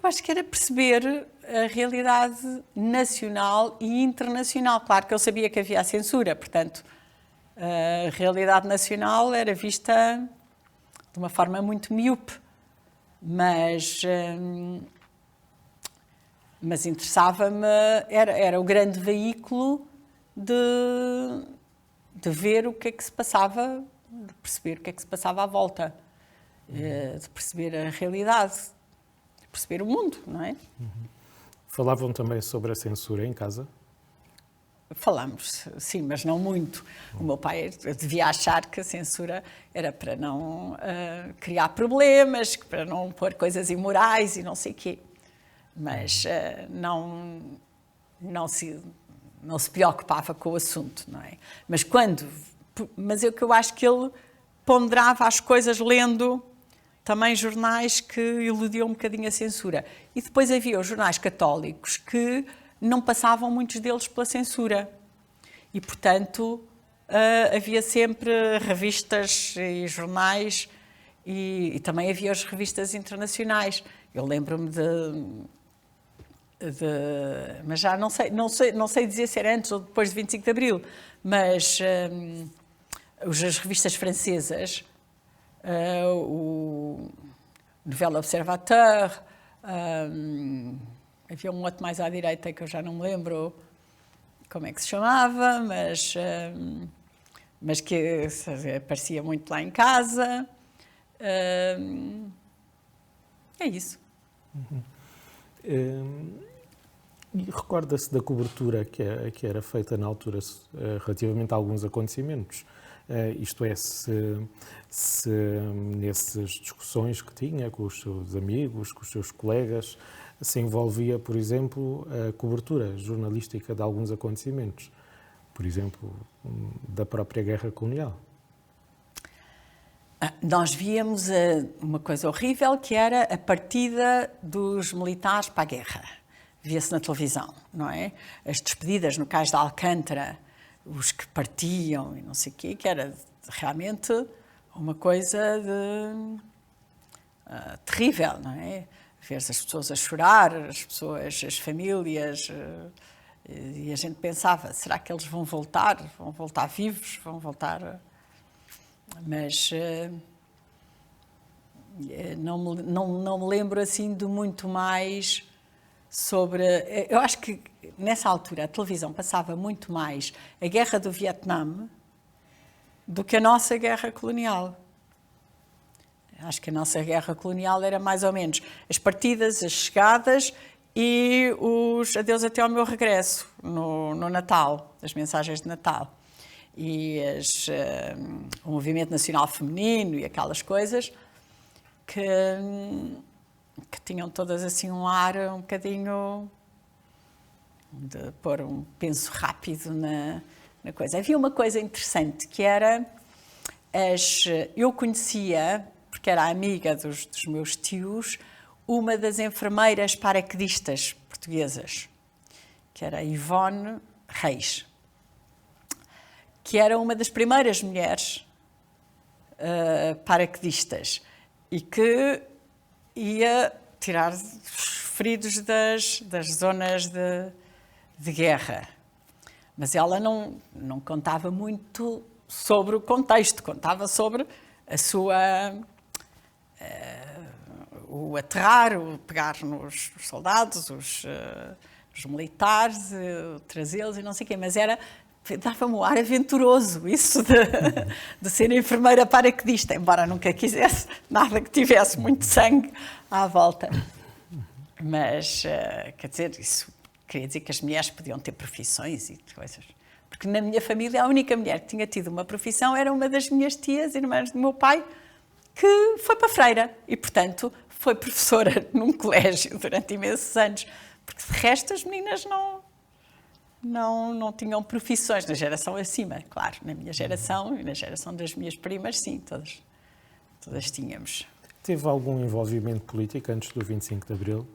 Eu acho que era perceber a realidade nacional e internacional. Claro que eu sabia que havia a censura, portanto, a realidade nacional era vista de uma forma muito míope, mas interessava-me, era o grande veículo de ver o que é que se passava, de perceber o que é que se passava à volta, de perceber a realidade, de perceber o mundo, não é? Falavam também sobre a censura em casa? Falamos, sim, mas não muito. O meu pai devia achar que a censura era para não criar problemas, para não pôr coisas imorais e não sei o quê. Mas não se preocupava com o assunto, não é? Mas eu acho que ele ponderava as coisas lendo também jornais que iludiam um bocadinho a censura. E depois havia os jornais católicos que não passavam muitos deles pela censura. E, portanto, havia sempre revistas e jornais e também havia as revistas internacionais. Eu lembro-me mas já não sei dizer se era antes ou depois de 25 de Abril, mas as revistas francesas, o Nouvel Observateur, havia um outro mais à direita que eu já não me lembro como é que se chamava, mas que aparecia muito lá em casa. É isso. E recorda-se da cobertura que era feita na altura relativamente a alguns acontecimentos? Isto é, se nessas discussões que tinha com os seus amigos, com os seus colegas, se envolvia, por exemplo, a cobertura jornalística de alguns acontecimentos, por exemplo, da própria guerra colonial. Nós víamos uma coisa horrível, que era a partida dos militares para a guerra. Via-se na televisão, não é? As despedidas no Cais de Alcântara, os que partiam e não sei o quê, que era realmente uma coisa terrível, não é? Ver as pessoas a chorar, as famílias, e a gente pensava, será que eles vão voltar? Vão voltar vivos? Vão voltar... Mas não me lembro assim de muito mais sobre... Eu acho que nessa altura a televisão passava muito mais a guerra do Vietnã do que a nossa guerra colonial. Acho que a nossa guerra colonial era mais ou menos as partidas, as chegadas e os adeus até ao meu regresso no Natal, as mensagens de Natal. E o movimento nacional feminino e aquelas coisas que tinham todas assim um ar um bocadinho de pôr um penso rápido na coisa. Havia uma coisa interessante que era eu conhecia, porque era amiga dos meus tios, uma das enfermeiras paraquedistas portuguesas, que era a Ivone Reis, que era uma das primeiras mulheres paraquedistas e que ia tirar os feridos das zonas de guerra. Mas ela não contava muito sobre o contexto, contava sobre a sua... o aterrar, o pegar nos soldados, os militares, trazê-los e não sei o quê, mas dava-me um ar aventuroso, isso de ser enfermeira paraquedista, embora nunca quisesse nada que tivesse muito sangue à volta. Mas, quer dizer, isso queria dizer que as mulheres podiam ter profissões e coisas. Porque na minha família a única mulher que tinha tido uma profissão era uma das minhas tias, irmãs do meu pai, que foi para freira e, portanto, foi professora num colégio durante imensos anos. Porque, de resto, as meninas não tinham profissões. Na geração acima, claro. Na minha geração e na geração das minhas primas, sim, todas tínhamos. Teve algum envolvimento político antes do 25 de Abril?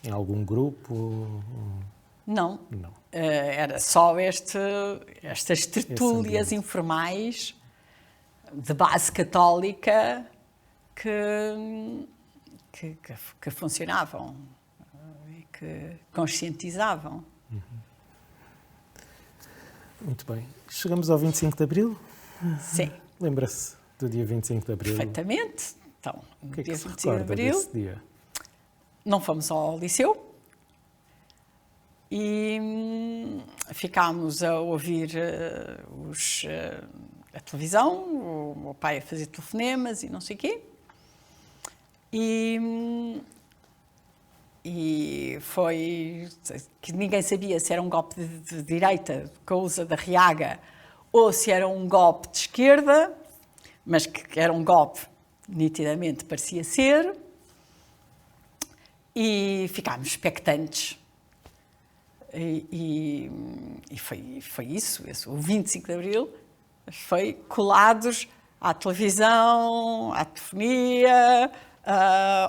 Em algum grupo? Não. Era só estas tertúlias informais de base católica que funcionavam e que conscientizavam. Muito bem. Chegamos ao 25 de Abril? Sim. Lembra-se do dia 25 de Abril? Perfeitamente. Então, o que é que dia se 25 de recorda Abril, desse dia? não fomos ao liceu e ficámos a ouvir a televisão, o meu pai a fazer telefonemas e não sei o quê. E E foi que ninguém sabia se era um golpe de direita, causa da Arriaga, ou se era um golpe de esquerda, mas que era um golpe, nitidamente parecia ser, e ficámos expectantes. E foi isso. O 25 de Abril foi colados à televisão, à telefonia,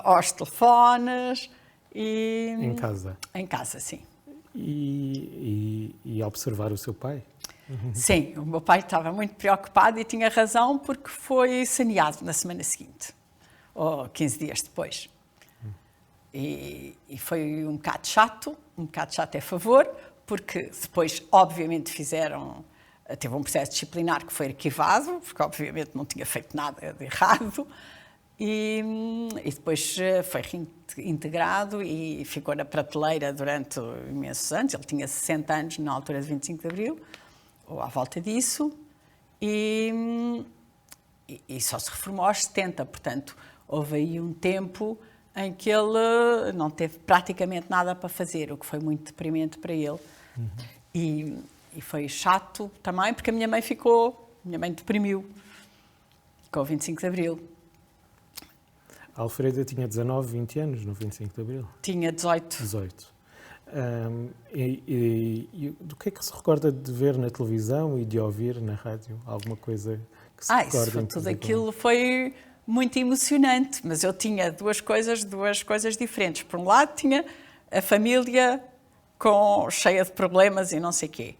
aos telefones. Em casa? Em casa, sim. E observar o seu pai? Sim, o meu pai estava muito preocupado e tinha razão porque foi saneado na semana seguinte, ou 15 dias depois. E foi um bocado chato a favor, porque depois, obviamente, teve um processo disciplinar que foi arquivado, porque obviamente não tinha feito nada de errado, e depois foi reintegrado e ficou na prateleira durante imensos anos. Ele tinha 60 anos na altura de 25 de Abril, ou à volta disso, e só se reformou aos 70, portanto, houve aí um tempo em que ele não teve praticamente nada para fazer, o que foi muito deprimente para ele. E foi chato também, porque a minha mãe deprimiu com o 25 de Abril. A Alfreda tinha 19, 20 anos no 25 de Abril? Tinha 18. 18. Do que é que se recorda de ver na televisão e de ouvir na rádio? Alguma coisa que se recorde? Tudo aquilo foi muito emocionante, mas eu tinha duas coisas diferentes. Por um lado, tinha a família cheia de problemas e não sei quê.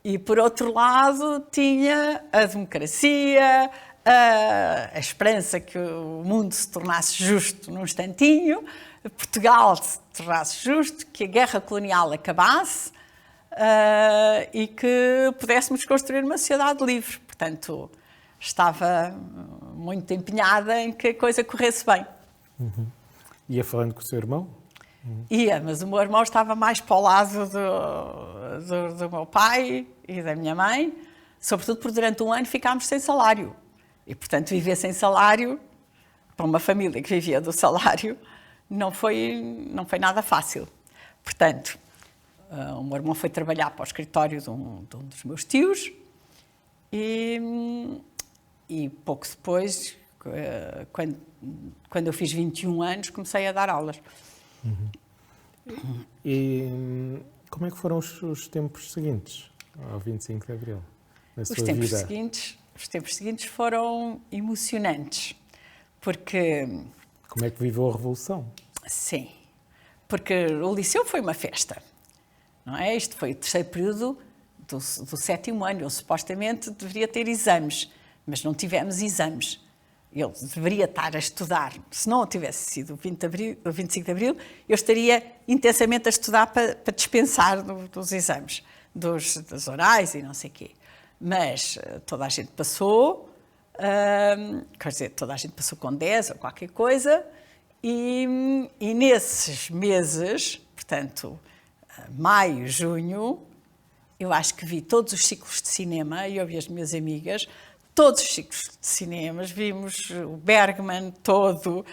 E, por outro lado, tinha a democracia, a esperança que o mundo se tornasse justo num instantinho, Portugal se tornasse justo, que a guerra colonial acabasse e que pudéssemos construir uma sociedade livre. Portanto, estava muito empenhada em que a coisa corresse bem. Ia falando com o seu irmão? Ia, mas o meu irmão estava mais para o lado do meu pai e da minha mãe, sobretudo porque durante um ano ficámos sem salário. E, portanto, viver sem salário, para uma família que vivia do salário, não foi nada fácil. Portanto, o meu irmão foi trabalhar para o escritório de um dos meus tios e pouco depois, quando eu fiz 21 anos, comecei a dar aulas. E como é que foram os tempos seguintes ao 25 de Abril, na sua vida? Os tempos seguintes foram emocionantes, porque... Como é que viveu a Revolução? Sim, porque o liceu foi uma festa, não é? Isto foi o terceiro período do 7º ano. Eu supostamente deveria ter exames, mas não tivemos exames. Eu deveria estar a estudar. Se não tivesse sido o 25 de Abril, eu estaria intensamente a estudar para dispensar dos exames, dos orais e não sei o quê. Mas toda a gente passou, quer dizer, toda a gente passou com 10 ou qualquer coisa, e nesses meses, portanto, maio, junho, eu acho que vi todos os ciclos de cinema, e eu vi as minhas amigas, todos os ciclos de cinemas, vimos o Bergman todo,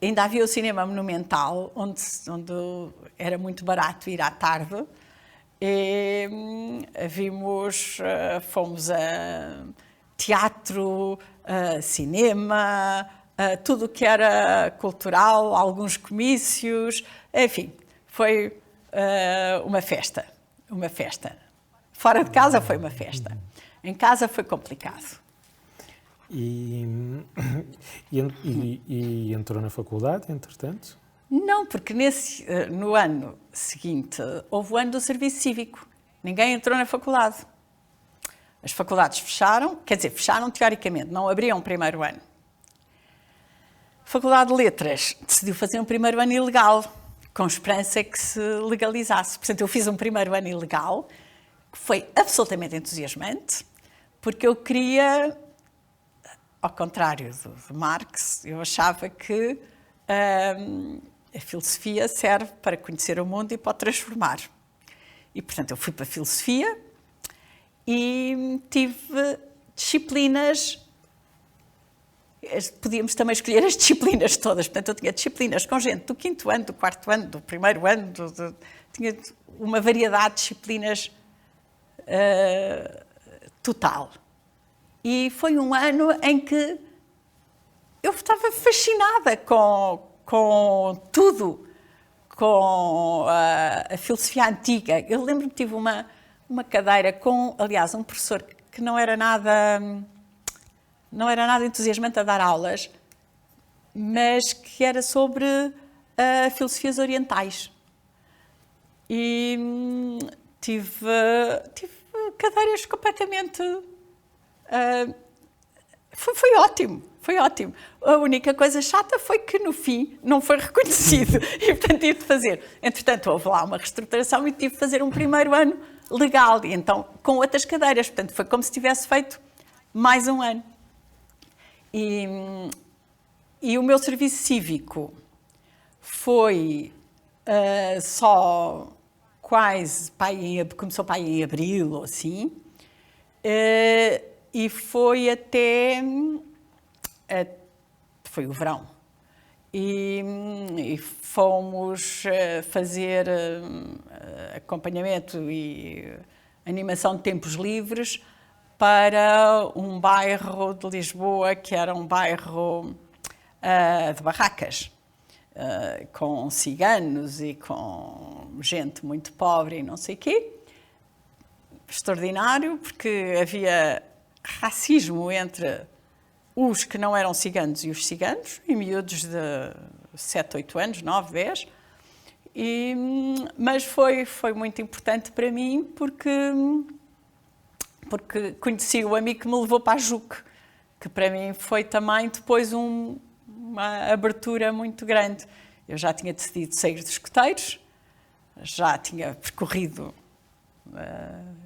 ainda havia o cinema monumental, onde era muito barato ir à tarde, e fomos a teatro, cinema, tudo o que era cultural, alguns comícios, enfim, foi uma festa. Fora de casa foi uma festa. Em casa foi complicado. E entrou na faculdade, entretanto? Não, porque no ano seguinte houve o ano do serviço cívico. Ninguém entrou na faculdade. As faculdades fecharam, fecharam teoricamente, não abriam o primeiro ano. A Faculdade de Letras decidiu fazer um primeiro ano ilegal, com esperança que se legalizasse. Portanto, eu fiz um primeiro ano ilegal, que foi absolutamente entusiasmante, porque eu queria, ao contrário de Marx, eu achava que a filosofia serve para conhecer o mundo e para o transformar. E, portanto, eu fui para a filosofia e tive disciplinas podíamos também escolher as disciplinas todas. Portanto, eu tinha disciplinas com gente do 5º ano, do 4º ano, do 1º ano, tinha uma variedade de disciplinas total. E foi um ano em que eu estava fascinada com tudo, com a filosofia antiga. Eu lembro-me que tive uma cadeira com, aliás, um professor que não era nada entusiasmante a dar aulas, mas que era sobre filosofias orientais. E tive cadeiras completamente... Foi ótimo, foi ótimo. A única coisa chata foi que, no fim, não foi reconhecido. E, portanto, tive de fazer. Entretanto, houve lá uma reestruturação e tive de fazer um primeiro ano legal. E, então, com outras cadeiras. Portanto, foi como se tivesse feito mais um ano. E o meu serviço cívico foi só quase, começou para aí em abril ou assim, e foi até, foi o verão. E fomos fazer acompanhamento e animação de tempos livres para um bairro de Lisboa que era um bairro de barracas, com ciganos e com gente muito pobre e não sei o quê. Extraordinário, porque havia racismo entre os que não eram ciganos e os ciganos, e miúdos de 7, 8 anos, 9, 10. Mas foi muito importante para mim porque conheci o amigo que me levou para a JUC, que para mim foi também depois uma abertura muito grande. Eu já tinha decidido sair dos escoteiros, já tinha percorrido,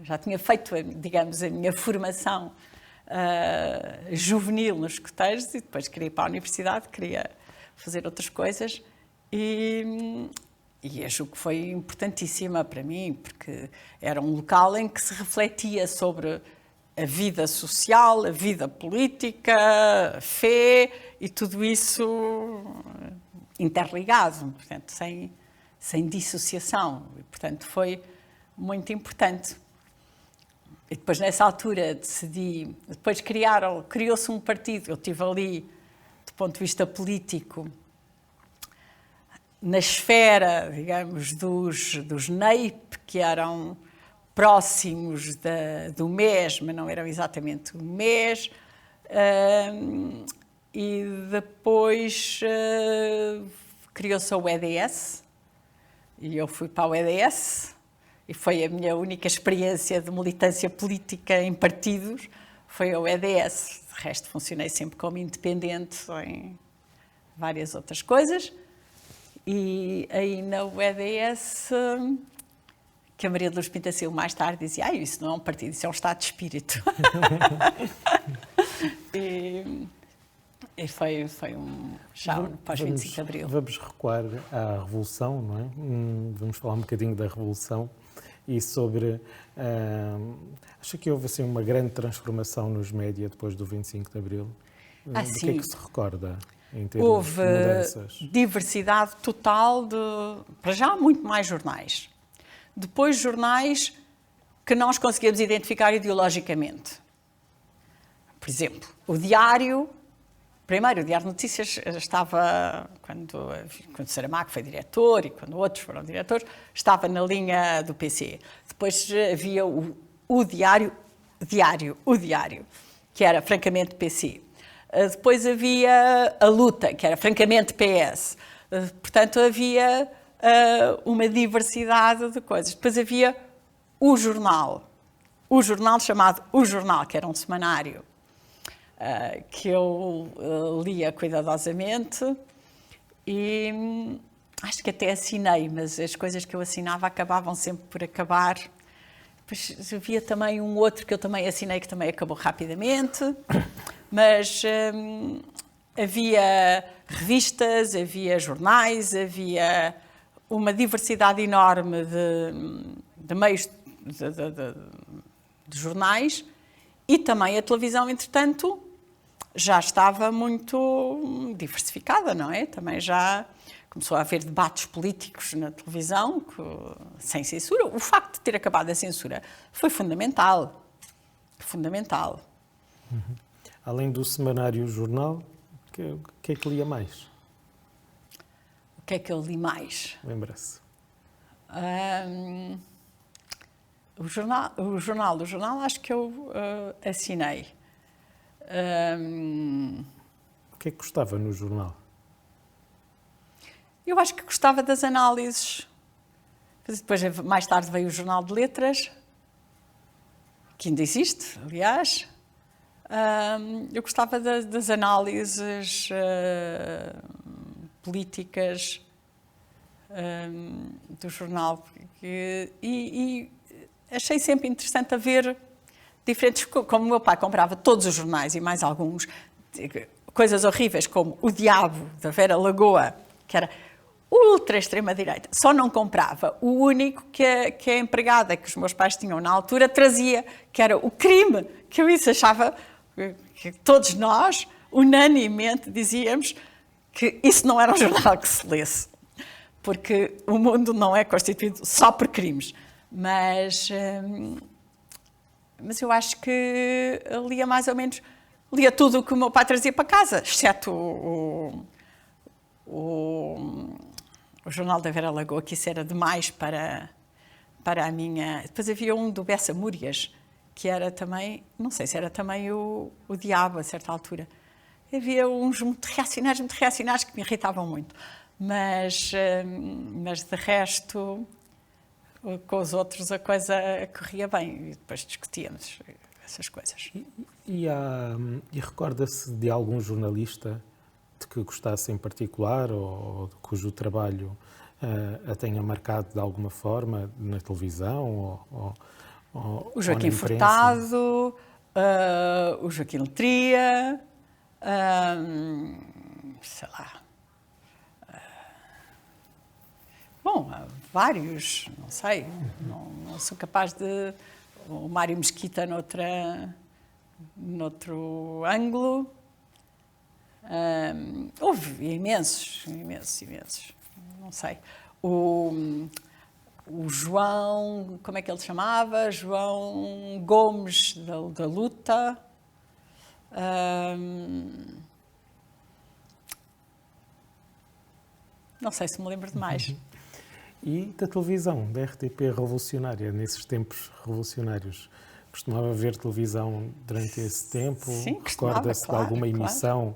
já tinha feito, digamos, a minha formação juvenil nos escoteiros e depois queria ir para a universidade, queria fazer outras coisas e a JUC foi importantíssima para mim, porque era um local em que se refletia sobre a vida social, a vida política, a fé e tudo isso interligado, portanto, sem dissociação. E, portanto, foi muito importante. E depois, nessa altura, depois criou-se um partido, eu estive ali, do ponto de vista político, na esfera, digamos, dos NEIP, que eram próximos do MES, mas não eram exatamente o MES, e depois criou-se o EDS, e eu fui para o EDS, e foi a minha única experiência de militância política em partidos, foi o EDS. De resto, funcionei sempre como independente em várias outras coisas. E aí na EDS, que a Maria de Lourdes Pintacil mais tarde dizia, isso não é um partido, isso é um estado de espírito. E foi já pós 25 de Abril. Vamos recuar à Revolução, não é? Vamos falar um bocadinho da Revolução e sobre... acho que houve assim, uma grande transformação nos média depois do 25 de Abril. Do que é que se recorda? Houve diversidade total para já, muito mais jornais. Depois, jornais que nós conseguimos identificar ideologicamente. Por exemplo, o Diário... Primeiro, o Diário de Notícias estava, quando Saramago foi diretor e quando outros foram diretores, estava na linha do PC. Depois havia o Diário, que era francamente PC. Depois havia a Luta, que era francamente PS. Portanto, havia uma diversidade de coisas. Depois havia o jornal chamado O Jornal, que era um semanário que eu lia cuidadosamente e acho que até assinei, mas as coisas que eu assinava acabavam sempre por acabar. Depois havia também um outro que eu também assinei, que também acabou rapidamente. Mas havia revistas, havia jornais, havia uma diversidade enorme de meios de jornais e também a televisão, entretanto, já estava muito diversificada, não é? Também já começou a haver debates políticos na televisão, sem censura. O facto de ter acabado a censura foi fundamental. Fundamental. Uhum. Além do semanário jornal, o que é que lia mais? O que é que eu li mais? Lembra-se? O jornal acho que eu assinei. O que é que gostava no jornal? Eu acho que gostava das análises. Depois, mais tarde, veio o Jornal de Letras, que ainda existe, aliás. Eu gostava das análises políticas do jornal e achei sempre interessante haver diferentes, como o meu pai comprava todos os jornais e mais alguns, coisas horríveis como O Diabo, da Vera Lagoa, que era ultra extrema-direita, só não comprava o único que a empregada que os meus pais tinham na altura trazia, que era O Crime, que eu isso achava que todos nós, unanimemente, dizíamos que isso não era um jornal que se lesse, porque o mundo não é constituído só por crimes. Mas eu acho que lia mais ou menos, lia tudo o que o meu pai trazia para casa, exceto o Jornal da Vera Lagoa, que isso era demais para a minha... Depois havia um do Bessa Múrias, que era também, não sei se era também o Diabo, a certa altura. Havia uns muito reacionários que me irritavam muito. Mas de resto, com os outros a coisa corria bem. E depois discutíamos essas coisas. E recorda-se de algum jornalista de que gostasse em particular ou cujo trabalho a tenha marcado de alguma forma na televisão ou o Joaquim na imprensa? Furtado, o Joaquim Letria, sei lá. Bom, vários, não sei, não sou capaz de... O Mário Mesquita noutro ângulo. Houve imensos, não sei. O João, como é que ele se chamava? João Gomes, da Luta. Não sei se me lembro de mais. E da televisão, da RTP revolucionária, nesses tempos revolucionários? Costumava ver televisão durante esse tempo? Sim, recorda-se de alguma claro. emissão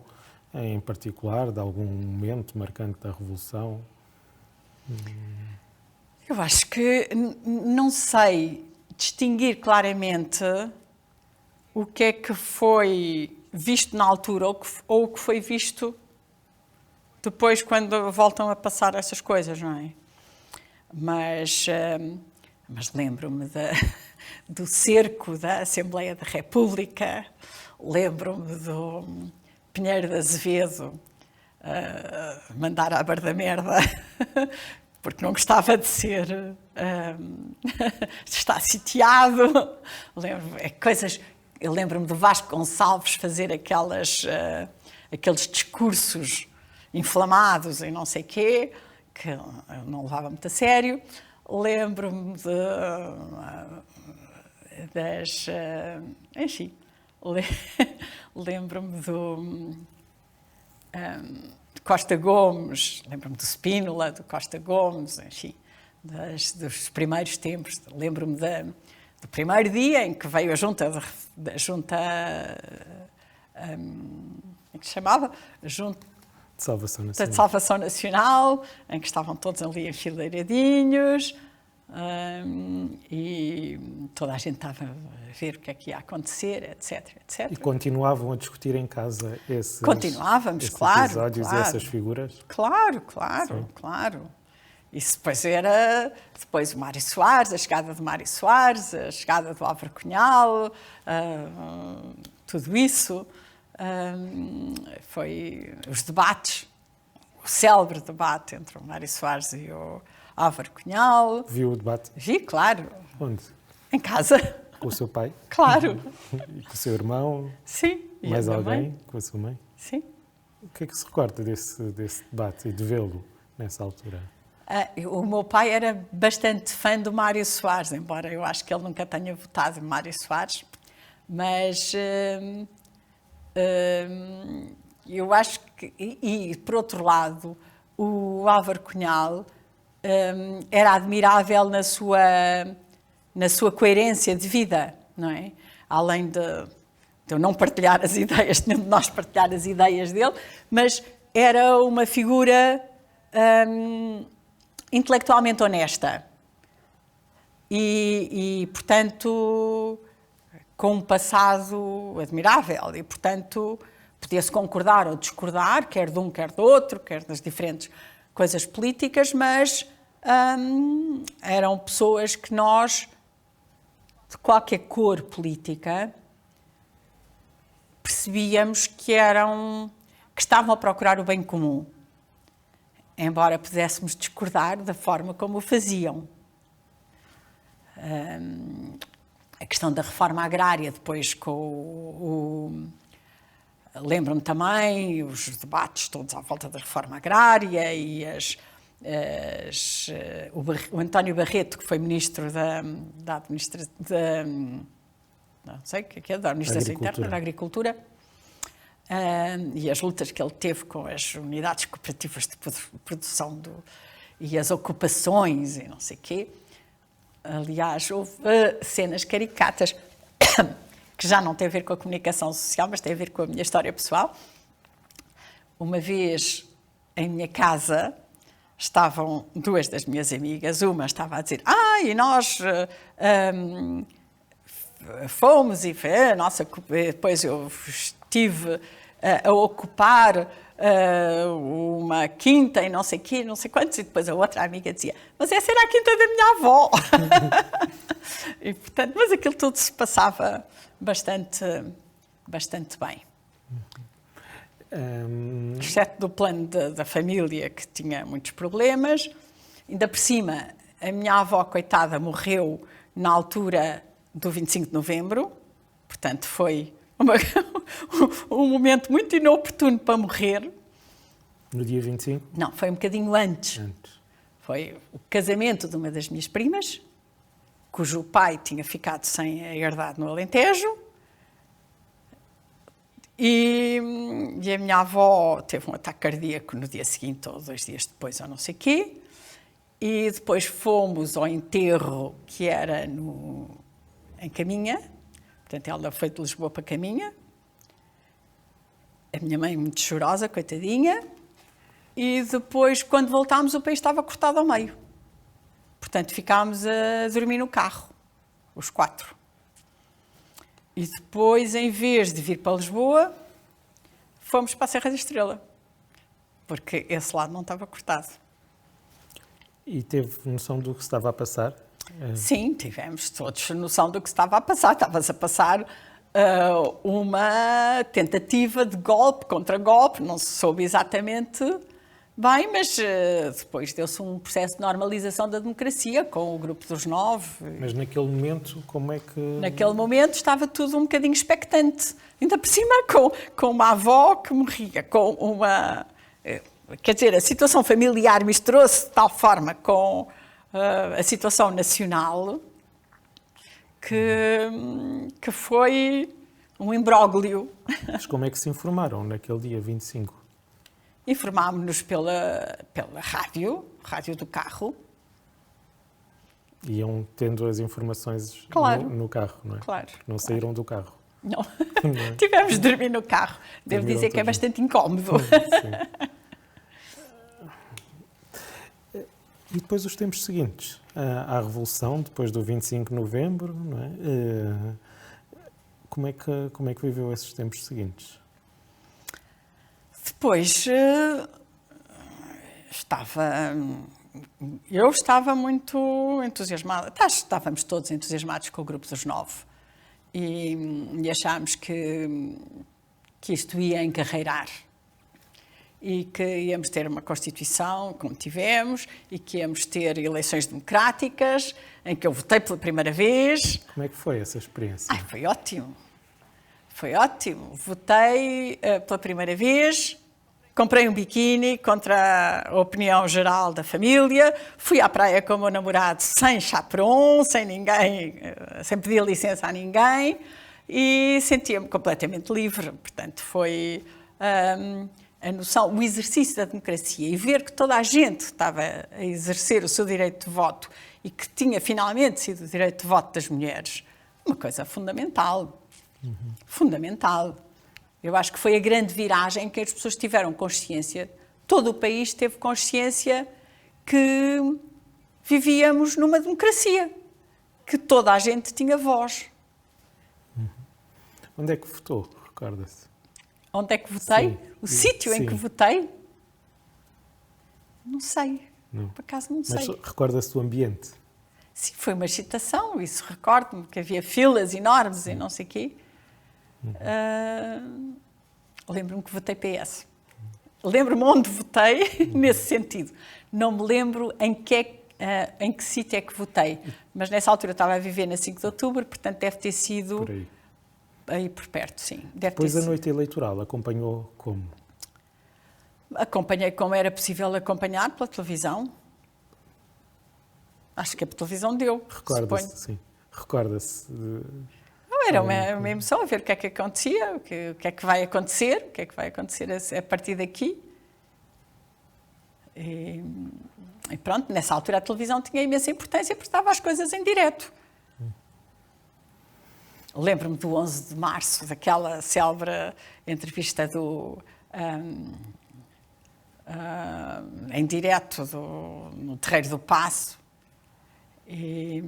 em particular, de algum momento marcante da Revolução? Eu acho que não sei distinguir claramente o que é que foi visto na altura ou o que foi visto depois quando voltam a passar essas coisas, não é? Mas lembro-me do cerco da Assembleia da República, lembro-me do Pinheiro de Azevedo mandar à barra da merda porque não gostava de ser de estar sitiado. Eu lembro-me do Vasco Gonçalves fazer aqueles discursos inflamados e não sei quê, que eu não levava muito a sério. Lembro-me enfim, lembro-me do Costa Gomes, lembro-me do Spínola, do Costa Gomes, enfim, dos primeiros tempos. Lembro-me do primeiro dia em que veio a junta, como é que se chamava? A Junta De Salvação Nacional. De Salvação Nacional, em que estavam todos ali enfileiradinhos, e toda a gente estava a ver o que é que ia acontecer, etc. E continuavam a discutir em casa esses episódios e essas figuras? Claro. Isso depois o Mário Soares, a chegada de Mário Soares, a chegada do Álvaro Cunhal, tudo isso. Foi os debates, o célebre debate entre o Mário Soares e o Álvaro Cunhal. Viu o debate? Vi, claro. Onde? Em casa. Com o seu pai? Claro. E com o seu irmão? Sim. E Mais a minha alguém? mãe? Com a sua mãe? Sim. O que é que se recorda desse debate e de vê-lo nessa altura? O meu pai era bastante fã do Mário Soares, embora eu acho que ele nunca tenha votado em Mário Soares, mas eu acho que, e por outro lado, o Álvaro Cunhal era admirável na sua coerência de vida, não é? Além de eu não partilhar as ideias, nem de nós partilhar as ideias dele, mas era uma figura intelectualmente honesta e, portanto, com um passado admirável e, portanto, podia-se concordar ou discordar, quer de um, quer do outro, quer das diferentes coisas políticas, mas eram pessoas que nós, de qualquer cor política, percebíamos que estavam a procurar o bem comum, embora pudéssemos discordar da forma como o faziam. A questão da reforma agrária, depois com lembro-me também os debates todos à volta da reforma agrária e o António Barreto, que foi ministro da não sei o que é, da Administração Interna, da Agricultura, e as lutas que ele teve com as unidades cooperativas de produção e as ocupações e não sei o quê. Aliás, houve cenas caricatas que já não têm a ver com a comunicação social, mas têm a ver com a minha história pessoal. Uma vez, em minha casa, estavam duas das minhas amigas. Uma estava a dizer, e nós fomos e depois eu estive a ocupar uma quinta e não sei quê, não sei quantos, e depois a outra amiga dizia, mas essa era a quinta da minha avó. E, portanto, mas aquilo tudo se passava bastante bem. Exceto do plano da família, que tinha muitos problemas. Ainda por cima, a minha avó, coitada, morreu na altura do 25 de novembro, portanto foi um momento muito inoportuno para morrer. No dia 25? Não, foi um bocadinho antes. Foi o casamento de uma das minhas primas, cujo pai tinha ficado sem a herdade no Alentejo, e a minha avó teve um ataque cardíaco no dia seguinte, ou 2 dias depois, ou não sei o quê, e depois fomos ao enterro, que era em Caminha. Portanto, ela foi de Lisboa para Caminha. A minha mãe muito chorosa, coitadinha. E depois, quando voltámos, o país estava cortado ao meio. Portanto, ficámos a dormir no carro, os 4. E depois, em vez de vir para Lisboa, fomos para a Serra da Estrela, porque esse lado não estava cortado. E teve noção do que se estava a passar? Sim, tivemos todos noção do que estava a passar. Estava-se a passar uma tentativa de golpe contra golpe, não se soube exatamente bem, mas depois deu-se um processo de normalização da democracia com o Grupo dos 9. Mas naquele momento, como é que... Naquele momento estava tudo um bocadinho expectante. Ainda por cima com uma avó que morria, com uma... Quer dizer, a situação familiar misturou-se de tal forma com a situação nacional que foi um imbróglio. Mas como é que se informaram naquele dia 25? Informámos-nos pela rádio do carro. Iam tendo as informações no carro, não é? Claro. Não saíram do carro. Não. Tivemos de dormir no carro. Devo dizer que é bastante incómodo. Sim. E depois os tempos seguintes, à Revolução, depois do 25 de novembro, não é? Como é que viveu esses tempos seguintes? Depois eu estava muito entusiasmada. Estávamos todos entusiasmados com o Grupo dos 9 e achámos que isto ia encarreirar. e que íamos ter uma Constituição, como tivemos, e que íamos ter eleições democráticas, em que eu votei pela primeira vez. Como é que foi essa experiência? Foi ótimo. Foi ótimo. Votei pela primeira vez, comprei um biquíni contra a opinião geral da família, fui à praia com o meu namorado sem chaperon, sem ninguém, sem pedir licença a ninguém, e sentia-me completamente livre. Portanto, foi a noção, o exercício da democracia e ver que toda a gente estava a exercer o seu direito de voto e que tinha finalmente sido o direito de voto das mulheres, uma coisa fundamental. Fundamental. Eu acho que foi a grande viragem em que as pessoas tiveram consciência, todo o país teve consciência que vivíamos numa democracia, que toda a gente tinha voz. Onde é que votou? Recorda-se? Onde é que votei? Sim. O sítio em que votei? Não sei. Não. Por acaso não sei. Mas recorda-se do ambiente? Sim, foi uma excitação, isso recordo-me, que havia filas enormes e não sei o quê. Lembro-me que votei PS. Lembro-me onde votei nesse sentido. Não me lembro em que sítio é que votei, mas nessa altura eu estava a viver na 5 de Outubro, portanto deve ter sido Por aí. Aí por perto, sim. Deve Depois ter da sido. noite eleitoral, acompanhou como? Acompanhei como era possível acompanhar pela televisão. Acho que a televisão deu, Recorda-se, sim. Recorda-se. Era uma emoção a ver o que é que acontecia, o que é que vai acontecer, o que é que vai acontecer a partir daqui. E pronto, nessa altura a televisão tinha imensa importância porque estava as coisas em direto. Lembro-me do 11 de março, daquela célebre entrevista em direto no Terreiro do Paço, e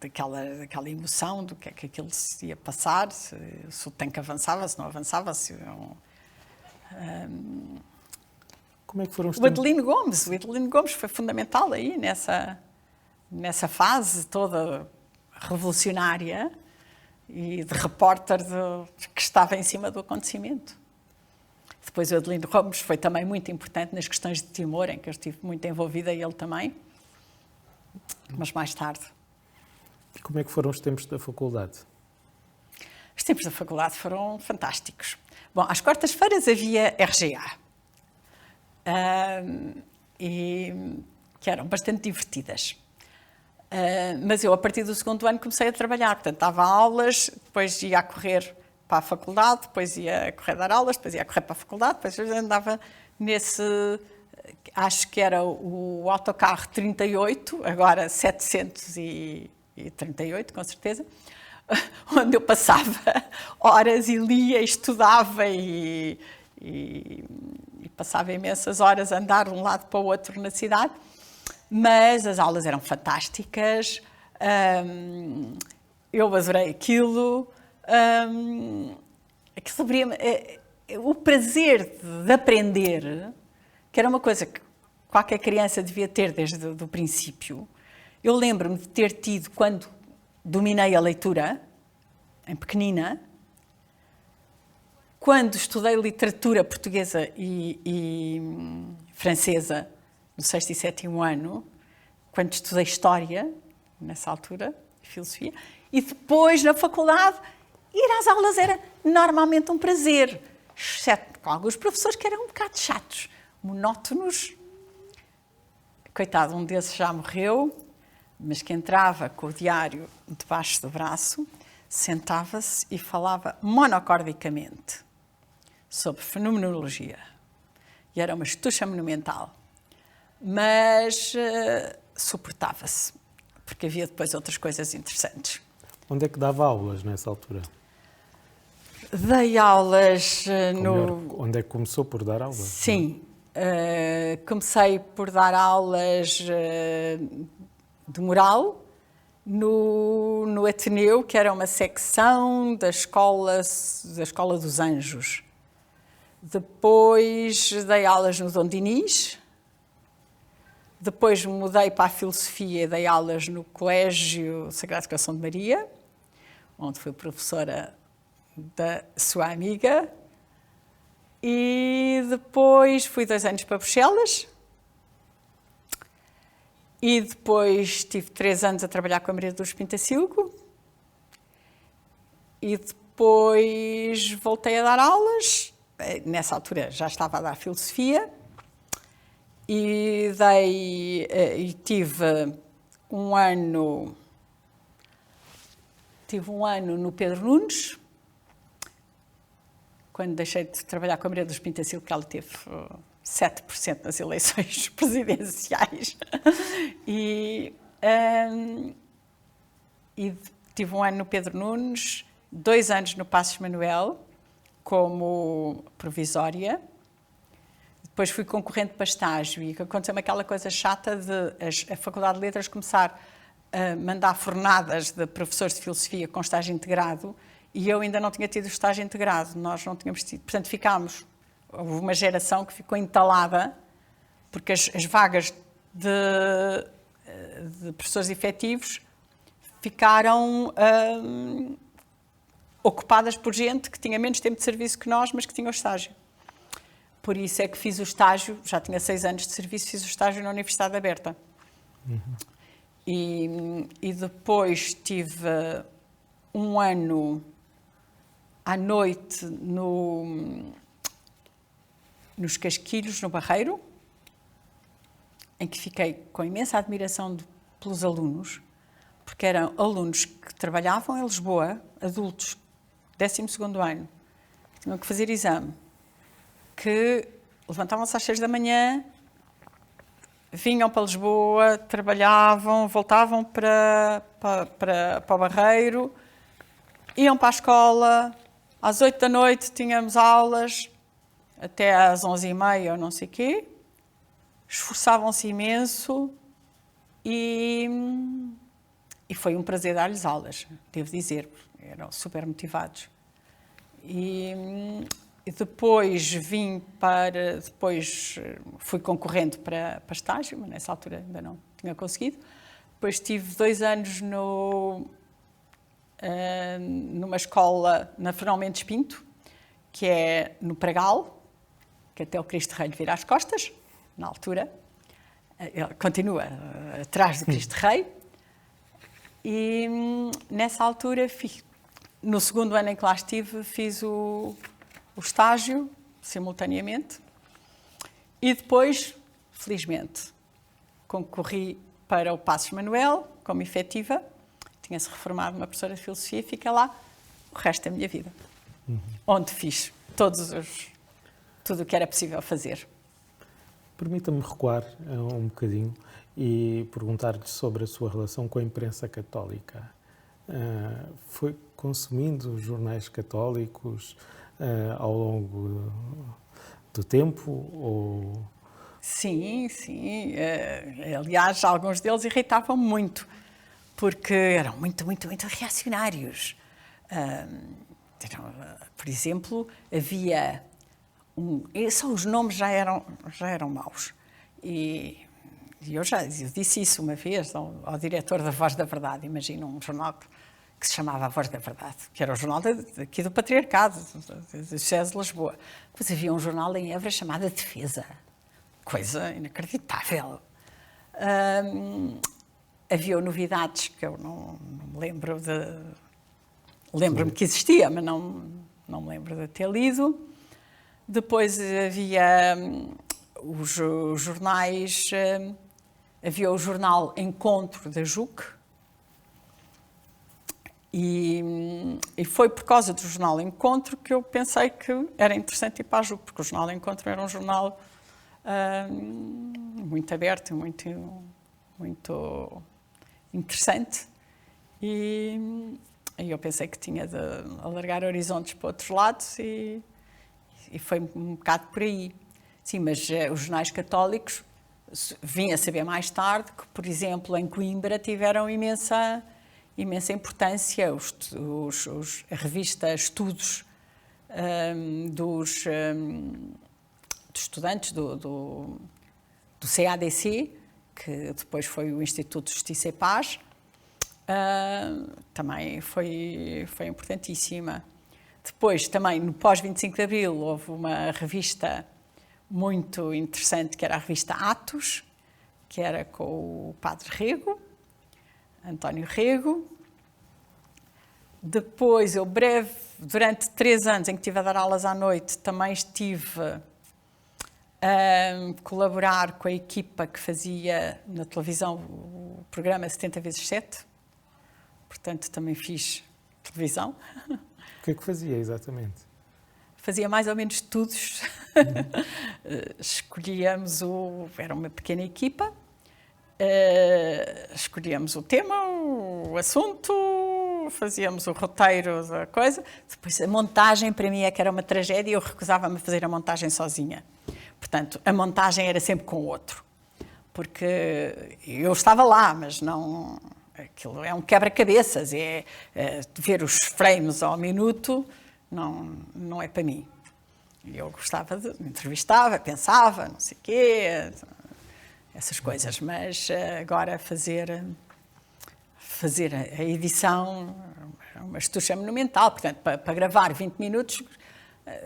daquela emoção do que é que aquilo se ia passar, se o tanque avançava, se não avançava, Como é que foram os O Adelino Gomes foi fundamental aí nessa fase toda revolucionária e de repórter que estava em cima do acontecimento. Depois o Adelino Gomes foi também muito importante nas questões de Timor, em que eu estive muito envolvida, ele também, mas mais tarde. E como é que foram os tempos da faculdade? Os tempos da faculdade foram fantásticos. Bom, às quartas-feiras havia RGA, que eram bastante divertidas. Mas eu, a partir do segundo ano, comecei a trabalhar. Portanto, dava aulas, depois ia a correr para a faculdade, depois ia a correr dar aulas, depois ia a correr para a faculdade, depois eu andava nesse... Acho que era o autocarro 38, agora 738, com certeza, onde eu passava horas e lia, estudava e passava imensas horas a andar de um lado para o outro na cidade. Mas as aulas eram fantásticas, eu adorei aquilo, o prazer de aprender, que era uma coisa que qualquer criança devia ter desde o princípio. Eu lembro-me de ter tido, quando dominei a leitura, em pequenina, quando estudei literatura portuguesa e francesa, no 6º e 7º ano, quando estudei História, nessa altura, Filosofia, e depois, na faculdade, ir às aulas era normalmente um prazer, exceto com alguns professores que eram um bocado chatos, monótonos. Coitado, um desses já morreu, mas que entrava com o diário debaixo do braço, sentava-se e falava monocordicamente sobre fenomenologia. E era uma estucha monumental. Mas suportava-se, porque havia depois outras coisas interessantes. Onde é que dava aulas nessa altura? Dei aulas Onde é que começou por dar aulas? Sim, comecei por dar aulas de moral no Ateneu, que era uma secção da Escola dos Anjos. Depois dei aulas no Dom Dinis. Depois mudei para a Filosofia e dei aulas no Colégio Sagrado Coração de Maria, onde fui professora da sua amiga. E depois fui 2 anos para Bruxelas. E depois tive 3 anos a trabalhar com a Maria dos Pintacilgo. E depois voltei a dar aulas. Nessa altura já estava a dar filosofia. E tive um ano no Pedro Nunes, quando deixei de trabalhar com a Maria dos Pintacilgo, que ela teve 7% nas eleições presidenciais. E tive um ano no Pedro Nunes, 2 anos no Passos Manuel, como provisória. Depois fui concorrente para estágio e aconteceu-me aquela coisa chata de a Faculdade de Letras começar a mandar fornadas de professores de filosofia com estágio integrado e eu ainda não tinha tido o estágio integrado. Nós não tínhamos tido. Portanto, houve uma geração que ficou entalada porque as vagas de professores efetivos ficaram ocupadas por gente que tinha menos tempo de serviço que nós, mas que tinha o estágio. Por isso é que fiz o estágio, já tinha 6 anos de serviço, fiz o estágio na Universidade Aberta. E depois tive um ano à noite nos Casquilhos, no Barreiro, em que fiquei com imensa admiração pelos alunos, porque eram alunos que trabalhavam em Lisboa, adultos, 12º ano, que tinham que fazer exame, que levantavam-se às 6 da manhã, vinham para Lisboa, trabalhavam, voltavam para o Barreiro, iam para a escola, às 8 da noite tínhamos aulas, até às 11h30 ou não sei o quê, esforçavam-se imenso e foi um prazer dar-lhes aulas, devo dizer, eram super motivados. E depois fui concorrente para estágio, mas nessa altura ainda não tinha conseguido. Depois tive 2 anos numa escola na Fernão Mendes Pinto, que é no Pragal, que até o Cristo Rei lhe vira as costas, na altura. Ele continua atrás do Cristo Rei. E nessa altura, no 2º ano em que lá estive, fiz o estágio, simultaneamente, e depois, felizmente, concorri para o Passos Manuel, como efetiva, tinha-se reformado uma professora de filosofia e fiquei lá o resto da minha vida, onde fiz tudo o que era possível fazer. Permita-me recuar um bocadinho e perguntar-lhe sobre a sua relação com a imprensa católica. Foi consumindo jornais católicos ao longo do tempo? Ou... Sim. Aliás, alguns deles irritavam-me muito, porque eram muito reacionários. Por exemplo, havia só os nomes já eram maus. E eu disse isso uma vez ao diretor da Voz da Verdade. Imagina um jornal que se chamava A Voz da Verdade, que era o jornal aqui do Patriarcado, do César de Lisboa. Depois havia um jornal em Évora chamado A Defesa. Coisa inacreditável. Havia novidades que eu não me lembro de... Lembro-me que existia, mas não me lembro de ter lido. Depois havia os jornais... Havia o jornal Encontro da JUC. E foi por causa do jornal Encontro que eu pensei que era interessante ir para a JUC, porque o jornal Encontro era um jornal muito aberto, muito interessante. E eu pensei que tinha de alargar horizontes para outros lados e foi um bocado por aí. Sim, mas os jornais católicos, vim a saber mais tarde que, por exemplo, em Coimbra tiveram imensa importância a revista Estudos dos estudantes do CADC, que depois foi o Instituto de Justiça e Paz, também foi importantíssima. Depois, também, no pós-25 de Abril, houve uma revista muito interessante, que era a revista Atos, que era com o Padre Rego, António Rego. Depois, eu durante 3 anos em que estive a dar aulas à noite, também estive a colaborar com a equipa que fazia na televisão o programa 70x7. Portanto, também fiz televisão. O que é que fazia exatamente? Fazia mais ou menos estudos. Escolhíamos era uma pequena equipa, escolhíamos o tema, o assunto, fazíamos o roteiro da coisa. Depois a montagem para mim é que era uma tragédia e eu recusava-me a fazer a montagem sozinha. Portanto, a montagem era sempre com o outro. Porque eu estava lá, mas não... Aquilo é um quebra-cabeças, ver os frames ao minuto, não é para mim. Eu gostava entrevistava, pensava, não sei o quê, essas coisas, mas agora fazer a edição é uma estucha monumental, portanto, para gravar 20 minutos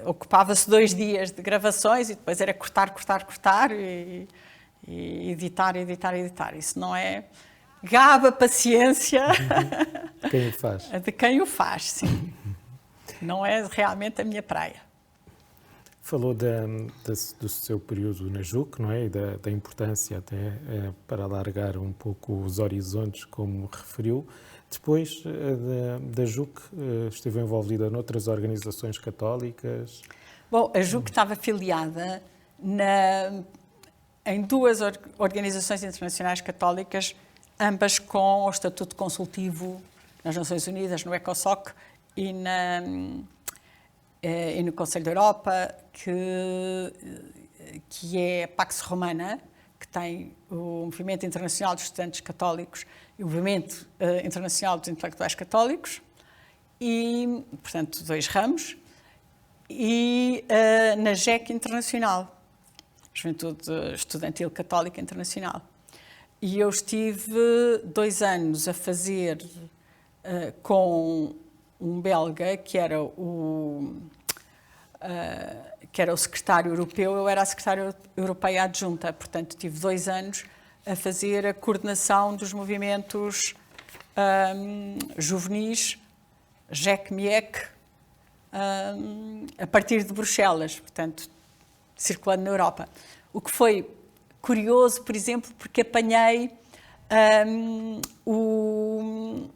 ocupava-se 2 dias de gravações e depois era cortar e editar. Isso não é... Gaba paciência Quem o faz? de quem o faz, sim. Não é realmente a minha praia. Falou do seu período na JUC, não é? E da importância até para alargar um pouco os horizontes, como referiu. Depois da JUC, esteve envolvida noutras organizações católicas? Bom, a JUC estava filiada em 2 organizações internacionais católicas, ambas com o estatuto consultivo nas Nações Unidas, no ECOSOC e no Conselho da Europa, que é a Pax Romana, que tem o Movimento Internacional dos Estudantes Católicos e o Movimento Internacional dos Intelectuais Católicos, e, portanto, 2 ramos, e na JEC Internacional, Juventude Estudantil Católica Internacional. E eu estive 2 anos a fazer com um belga que era o secretário europeu, eu era a secretária europeia adjunta, portanto tive 2 anos a fazer a coordenação dos movimentos juvenis, JEC-MIEC, a partir de Bruxelas, portanto, circulando na Europa. O que foi curioso, por exemplo, porque apanhei o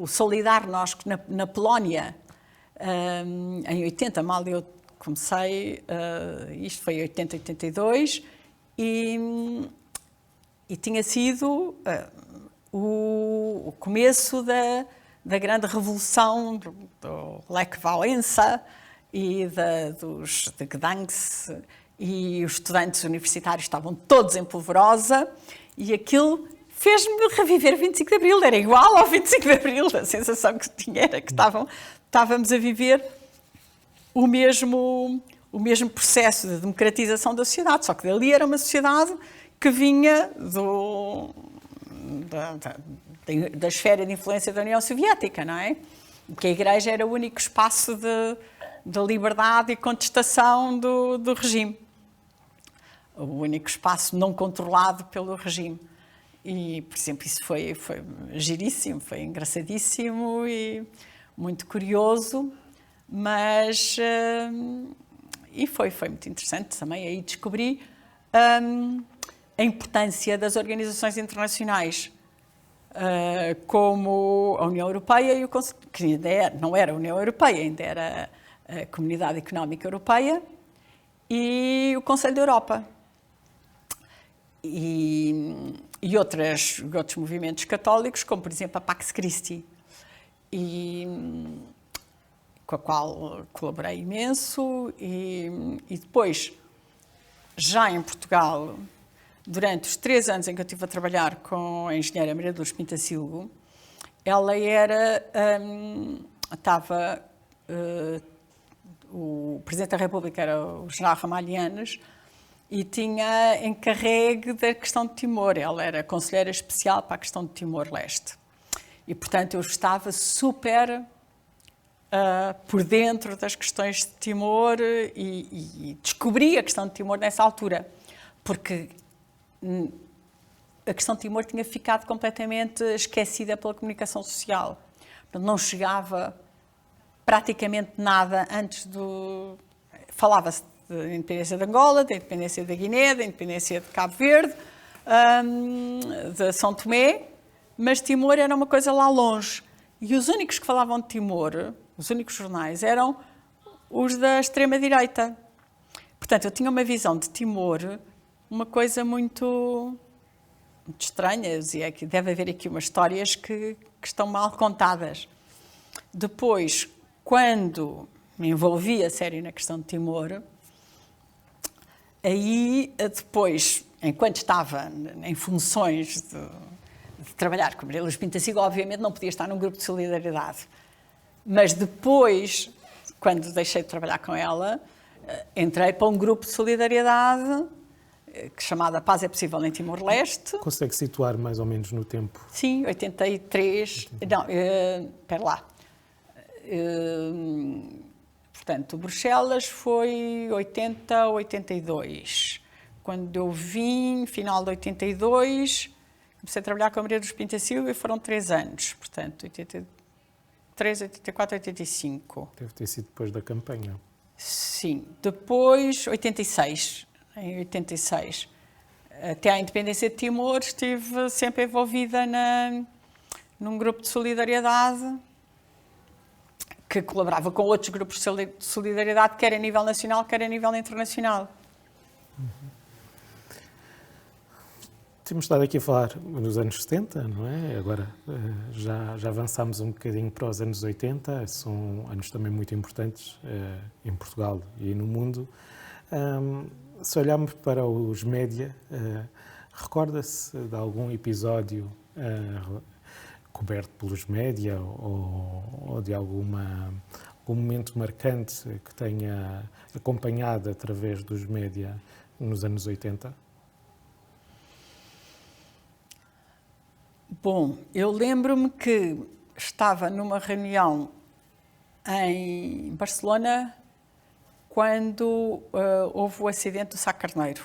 Solidarnosc na Polónia em 80, mal eu comecei, isto foi em 80, 82, e tinha sido o começo da grande revolução do Lech Wałęsa e de Gdansk, e os estudantes universitários estavam todos em polvorosa, e aquilo fez-me reviver 25 de Abril, era igual ao 25 de Abril, a sensação que tinha era que estávamos a viver o mesmo processo de democratização da sociedade, só que dali era uma sociedade que vinha da esfera de influência da União Soviética, não é? Que a Igreja era o único espaço de liberdade e contestação do regime. O único espaço não controlado pelo regime. E, por exemplo, isso foi giríssimo, foi engraçadíssimo e muito curioso, mas... e foi muito interessante também. Aí descobri a importância das organizações internacionais, como a União Europeia e o Conselho, que ainda não era a União Europeia, ainda era a Comunidade Económica Europeia e o Conselho da Europa. E outros movimentos católicos, como por exemplo a Pax Christi, com a qual colaborei imenso, e depois, já em Portugal, durante os 3 anos em que eu estive a trabalhar com a engenheira Maria de Lourdes Pintacilgo, ela o Presidente da República era o General Ramalhianes, e tinha encarregue da questão de Timor. Ela era conselheira especial para a questão de Timor-Leste. E, portanto, eu estava super por dentro das questões de Timor e descobri a questão de Timor nessa altura, porque a questão de Timor tinha ficado completamente esquecida pela comunicação social. Portanto, não chegava praticamente nada antes do... Falava-se da independência de Angola, da independência da Guiné, da independência de Cabo Verde, de São Tomé, mas Timor era uma coisa lá longe. E os únicos que falavam de Timor, os únicos jornais, eram os da extrema-direita. Portanto, eu tinha uma visão de Timor, uma coisa muito estranha. Eu dizia que deve haver aqui umas histórias que estão mal contadas. Depois, quando me envolvi a sério na questão de Timor, aí depois, enquanto estava em funções de trabalhar com Maria Luz Pintaciga, obviamente não podia estar num grupo de solidariedade. Mas depois, quando deixei de trabalhar com ela, entrei para um grupo de solidariedade chamada Paz é Possível em Timor-Leste. Consegue situar mais ou menos no tempo? Sim, 83. Não, espera lá. Portanto, Bruxelas foi 80, 82. Quando eu vim, final de 82, comecei a trabalhar com a Maria dos Pintaciga e foram 3 anos. Portanto, 83, 84, 85. Deve ter sido depois da campanha. Sim. Depois, 86. Em 86. Até à independência de Timor, estive sempre envolvida num grupo de solidariedade que colaborava com outros grupos de solidariedade, quer a nível nacional, quer a nível internacional. Temos estado aqui a falar nos anos 70, não é? Agora já avançámos um bocadinho para os anos 80, são anos também muito importantes em Portugal e no mundo. Se olharmos para os média, recorda-se de algum episódio coberto pelos média ou de algum momento marcante que tenha acompanhado através dos média nos anos 80? Bom, eu lembro-me que estava numa reunião em Barcelona quando houve o acidente do Sá Carneiro.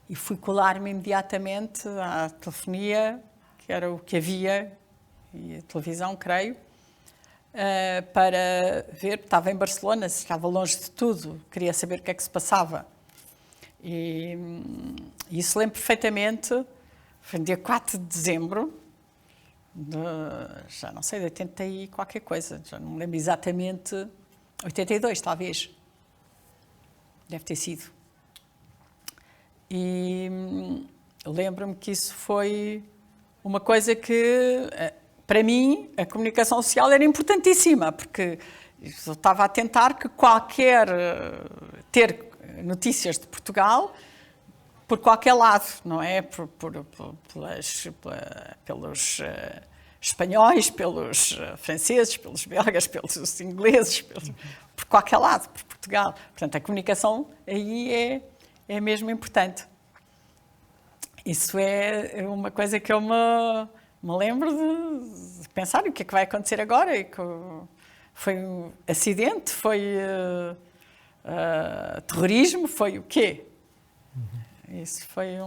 E fui colar-me imediatamente à telefonia, que era o que havia, e a televisão, creio, para ver, estava em Barcelona, estava longe de tudo, queria saber o que é que se passava. E isso lembro perfeitamente, foi no dia 4 de dezembro, já não sei, de 80 e qualquer coisa, já não me lembro exatamente, 82 talvez, deve ter sido. E lembro-me que isso foi uma coisa que, para mim, a comunicação social era importantíssima, porque eu estava a tentar que ter notícias de Portugal por qualquer lado, não é? Pelos espanhóis, pelos franceses, pelos belgas, pelos ingleses, por qualquer lado, por Portugal. Portanto, a comunicação aí é mesmo importante. Isso é uma coisa que eu me lembro de pensar o que é que vai acontecer agora. Foi um acidente, foi terrorismo, foi o quê? Isso foi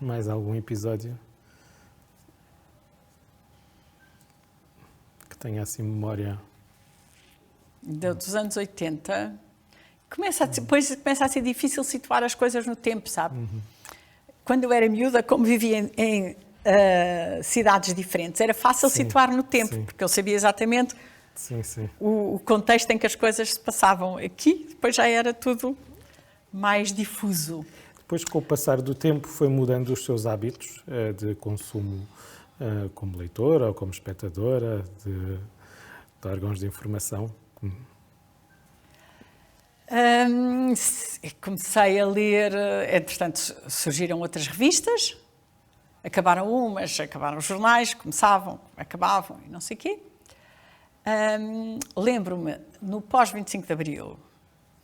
Mais algum episódio que tenha assim memória? Dos anos 80. Depois começa a ser difícil situar as coisas no tempo, sabe? Quando eu era miúda, como vivia em cidades diferentes, era fácil situar no tempo, porque eu sabia exatamente o contexto em que as coisas se passavam. Aqui, depois já era tudo mais difuso. Depois, com o passar do tempo, foi mudando os seus hábitos de consumo como leitora ou como espectadora de órgãos de informação? Comecei a ler, entretanto surgiram outras revistas, acabaram umas, acabaram os jornais, começavam, acabavam e não sei o quê. Lembro-me, no pós-25 de Abril,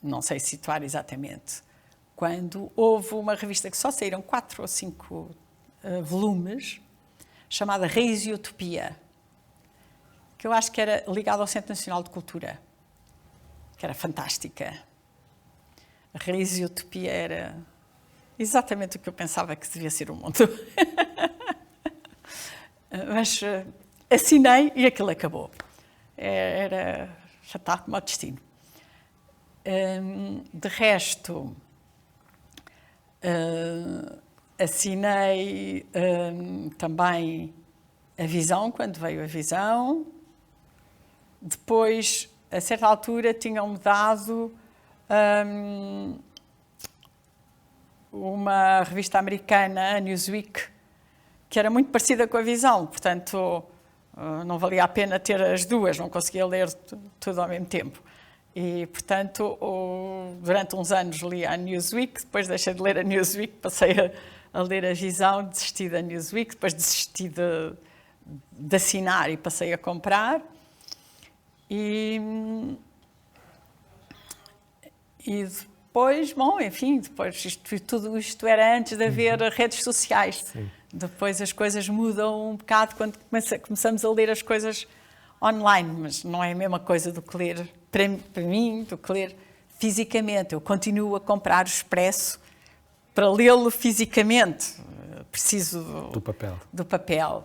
não sei situar exatamente, quando houve uma revista que só saíram 4 ou 5 volumes, chamada Raiz e Utopia, que eu acho que era ligada ao Centro Nacional de Cultura, que era fantástica. A Raiz e Utopia era exatamente o que eu pensava que devia ser o mundo. Mas assinei e aquilo acabou. Já estava como o destino. De resto, assinei também a Visão, quando veio a Visão. Depois, a certa altura, tinham-me dado uma revista americana, a Newsweek, que era muito parecida com a Visão, portanto, não valia a pena ter as duas, não conseguia ler tudo ao mesmo tempo. E, portanto, durante uns anos li a Newsweek, depois deixei de ler a Newsweek, passei a ler a Visão, desisti da Newsweek, depois desisti de assinar e passei a comprar. E depois, bom, enfim, depois tudo isto era antes de haver redes sociais. Sim. Depois as coisas mudam um bocado quando começamos a ler as coisas online, mas não é a mesma coisa do que ler, para mim, do que ler fisicamente. Eu continuo a comprar o Expresso para lê-lo fisicamente. Preciso do papel.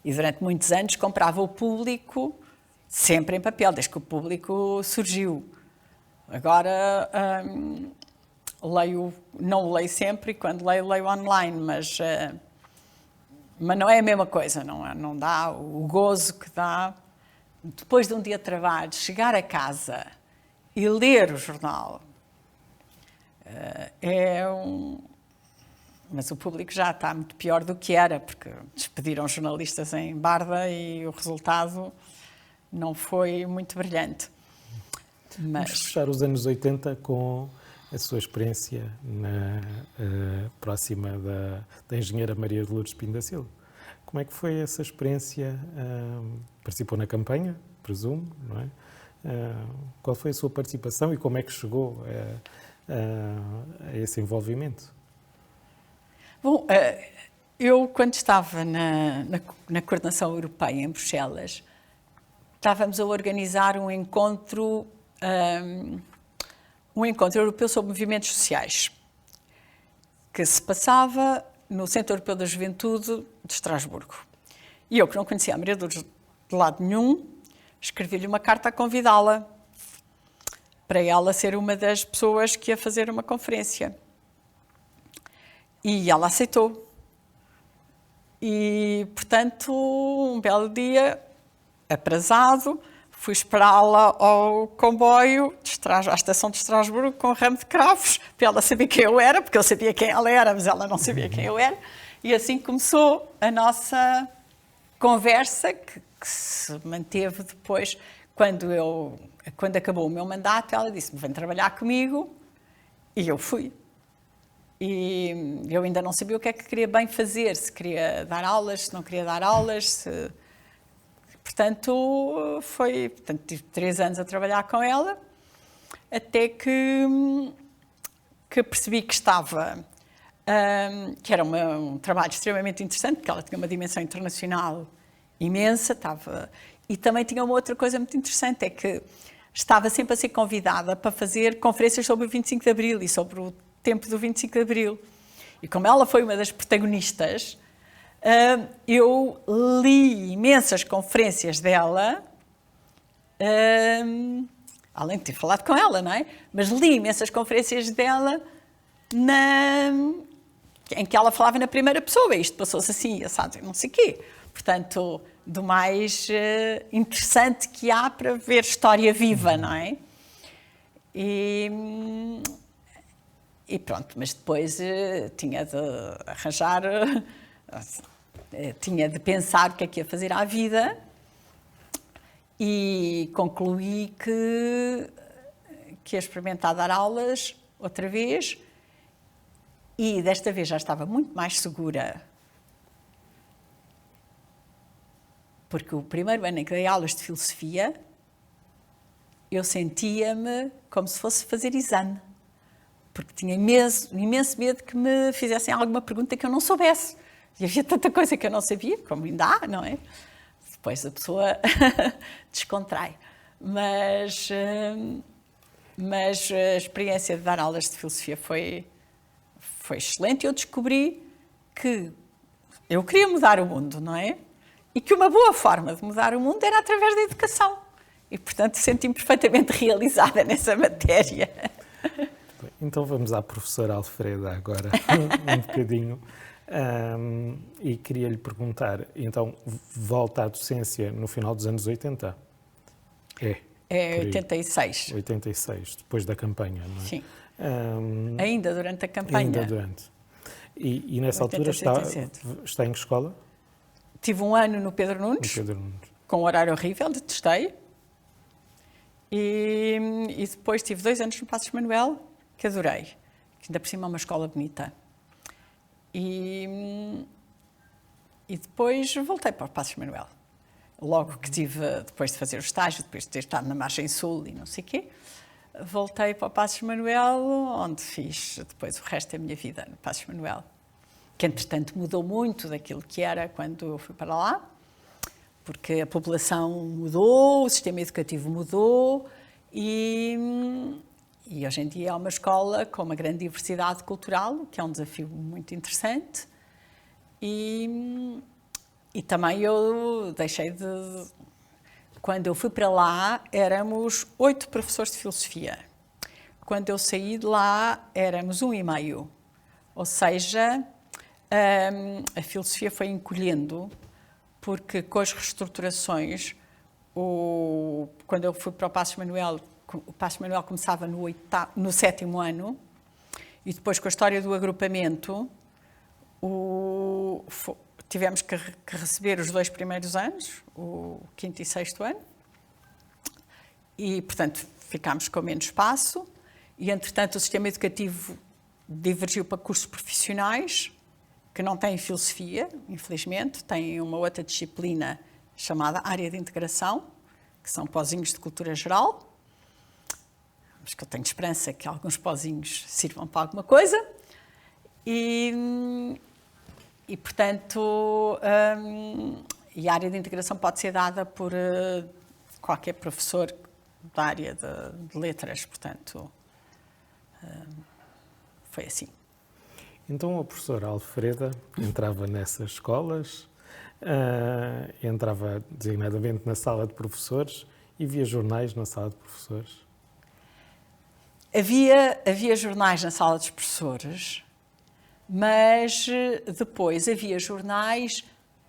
E durante muitos anos comprava o Público sempre em papel, desde que o Público surgiu. Agora não leio sempre, e quando leio online, mas não é a mesma coisa, não dá o gozo que dá depois de um dia de trabalho, chegar a casa e ler o jornal. Mas o Público já está muito pior do que era, porque despediram jornalistas em Barda e o resultado não foi muito brilhante. Vamos fechar os anos 80 com a sua experiência próxima da engenheira Maria de Lourdes Pinto da Silva. Como é que foi essa experiência? Participou na campanha, presumo, não é? Qual foi a sua participação e como é que chegou a esse envolvimento? Bom, eu quando estava na Coordenação Europeia em Bruxelas, estávamos a organizar um encontro europeu sobre movimentos sociais, que se passava no Centro Europeu da Juventude de Estrasburgo. E eu, que não conhecia a Maria de Lourdes de lado nenhum, escrevi-lhe uma carta a convidá-la para ela ser uma das pessoas que ia fazer uma conferência. E ela aceitou. E, portanto, um belo dia, aprazado, fui esperá-la ao comboio, à estação de Estrasburgo, com um ramo de cravos, para ela saber quem eu era, porque eu sabia quem ela era, mas ela não sabia quem eu era. E assim começou a nossa conversa, que se manteve depois. Quando acabou o meu mandato, ela disse-me, vem trabalhar comigo, e eu fui. E eu ainda não sabia o que é que queria bem fazer, se queria dar aulas, se não queria dar aulas, Portanto, tive 3 anos a trabalhar com ela, até que percebi que que era um trabalho extremamente interessante, porque ela tinha uma dimensão internacional imensa, e também tinha uma outra coisa muito interessante, é que estava sempre a ser convidada para fazer conferências sobre o 25 de Abril e sobre o tempo do 25 de Abril. E como ela foi uma das protagonistas, eu li imensas conferências dela, além de ter falado com ela, não é? Mas li imensas conferências dela em que ela falava na primeira pessoa. Isto passou-se assim, assado, não sei o quê. Portanto, do mais interessante que há para ver história viva, não é? E pronto, mas depois tinha de arranjar... tinha de pensar o que é que ia fazer à vida e concluí que ia experimentar dar aulas outra vez e desta vez já estava muito mais segura, porque o primeiro ano em que dei aulas de filosofia eu sentia-me como se fosse fazer exame, porque tinha imenso medo que me fizessem alguma pergunta que eu não soubesse. E havia tanta coisa que eu não sabia, como ainda há, não é? depois a pessoa descontrai. Mas a experiência de dar aulas de filosofia foi excelente. Eu descobri que eu queria mudar o mundo, não é? E que uma boa forma de mudar o mundo era através da educação. E, portanto, senti-me perfeitamente realizada nessa matéria. Então vamos à professora Alfreda agora, um bocadinho. E queria lhe perguntar, então, volta à docência no final dos anos 80? É 86. 86, depois da campanha, não é? Sim. Ainda durante a campanha. Ainda durante. E nessa 80, altura está em que escola? Tive um ano no Pedro Nunes, com um horário horrível, detestei. E depois tive 2 anos no Passos Manuel, que adorei. Que ainda por cima é uma escola bonita. E depois voltei para o Passos Manuel. Logo que tive, depois de fazer o estágio, depois de ter estado na Margem Sul e não sei o quê, voltei para o Passos Manuel, onde fiz depois o resto da minha vida no Passos Manuel. Que, entretanto, mudou muito daquilo que era quando eu fui para lá, porque a população mudou, o sistema educativo mudou e hoje em dia é uma escola com uma grande diversidade cultural, que é um desafio muito interessante. E também eu deixei de... Quando eu fui para lá, éramos 8 professores de filosofia. Quando eu saí de lá, éramos 1,5. Ou seja, a filosofia foi encolhendo, porque com as reestruturações, quando eu fui para o Passos Manuel começava no 7º ano, e depois com a história do agrupamento, tivemos que receber os 2 primeiros anos, o 5º e 6º ano, e, portanto, ficámos com menos espaço, e, entretanto, o sistema educativo divergiu para cursos profissionais, que não têm filosofia, infelizmente, têm uma outra disciplina chamada área de integração, que são pozinhos de cultura geral, mas que eu tenho esperança que alguns pozinhos sirvam para alguma coisa. E portanto, a área de integração pode ser dada por qualquer professor da área de letras, portanto, foi assim. Então a professora Alfreda entrava nessas escolas, entrava designadamente na sala de professores e via jornais na sala de professores? Havia jornais na sala dos professores, mas depois havia jornais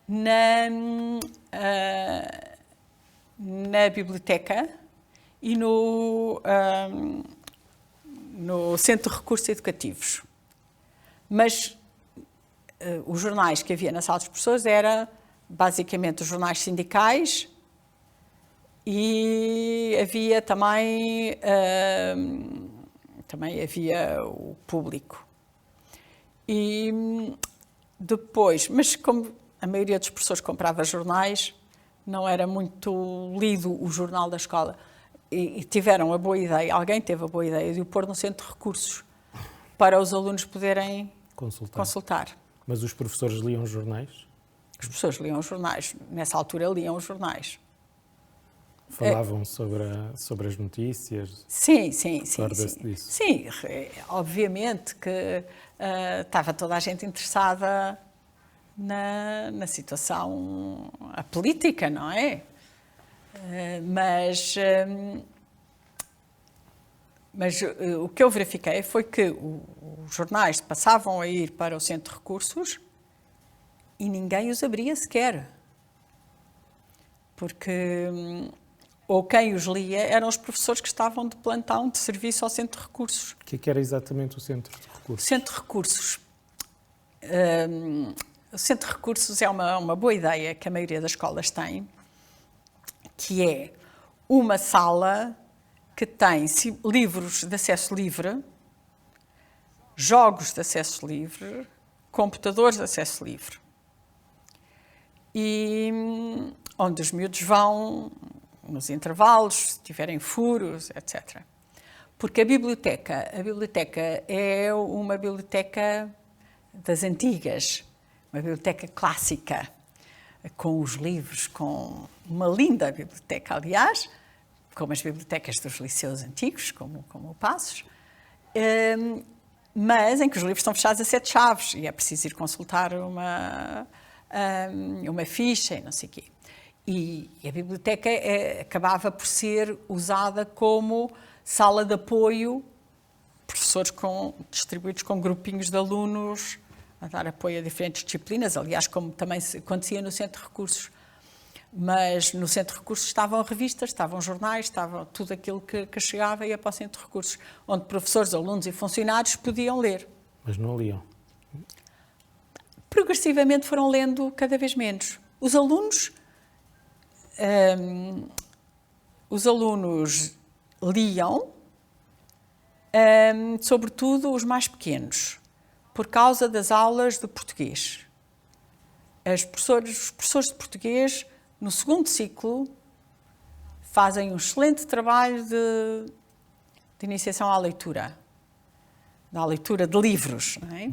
na biblioteca e no Centro de Recursos Educativos. Mas os jornais que havia na sala dos professores eram basicamente os jornais sindicais e havia também havia o público. E depois, mas como a maioria dos professores comprava jornais, não era muito lido o jornal da escola. E tiveram a boa ideia, alguém teve a boa ideia de o pôr no Centro de Recursos para os alunos poderem consultar. Mas os professores liam jornais? Os professores liam os jornais. Nessa altura liam os jornais. Falavam sobre as notícias? Sim. Disso? Sim, obviamente que estava toda a gente interessada na situação política, não é? Mas o que eu verifiquei foi que os jornais passavam a ir para o Centro de Recursos e ninguém os abria sequer. Porque ou quem os lia eram os professores que estavam de plantão de serviço ao Centro de Recursos. O que era exatamente o Centro de Recursos? O Centro de Recursos. O Centro de Recursos é uma boa ideia que a maioria das escolas tem, que é uma sala que tem livros de acesso livre, jogos de acesso livre, computadores de acesso livre. E onde os miúdos vão nos intervalos, se tiverem furos, etc. Porque a biblioteca é uma biblioteca das antigas, uma biblioteca clássica. com os livros, com uma linda biblioteca, aliás, como as bibliotecas dos liceus antigos, como o Passos, mas em que os livros estão fechados a 7 chaves e é preciso ir consultar uma ficha e não sei o quê. E a biblioteca acabava por ser usada como sala de apoio, professores distribuídos com grupinhos de alunos a dar apoio a diferentes disciplinas, aliás, como também acontecia no Centro de Recursos. Mas no Centro de Recursos estavam revistas, estavam jornais, estava tudo aquilo que chegava ia para o Centro de Recursos, onde professores, alunos e funcionários podiam ler. Mas não liam? Progressivamente foram lendo cada vez menos. Os alunos liam, sobretudo os mais pequenos, por causa das aulas de português. Os professores de português, no segundo ciclo, fazem um excelente trabalho de iniciação à leitura, da leitura de livros, não é?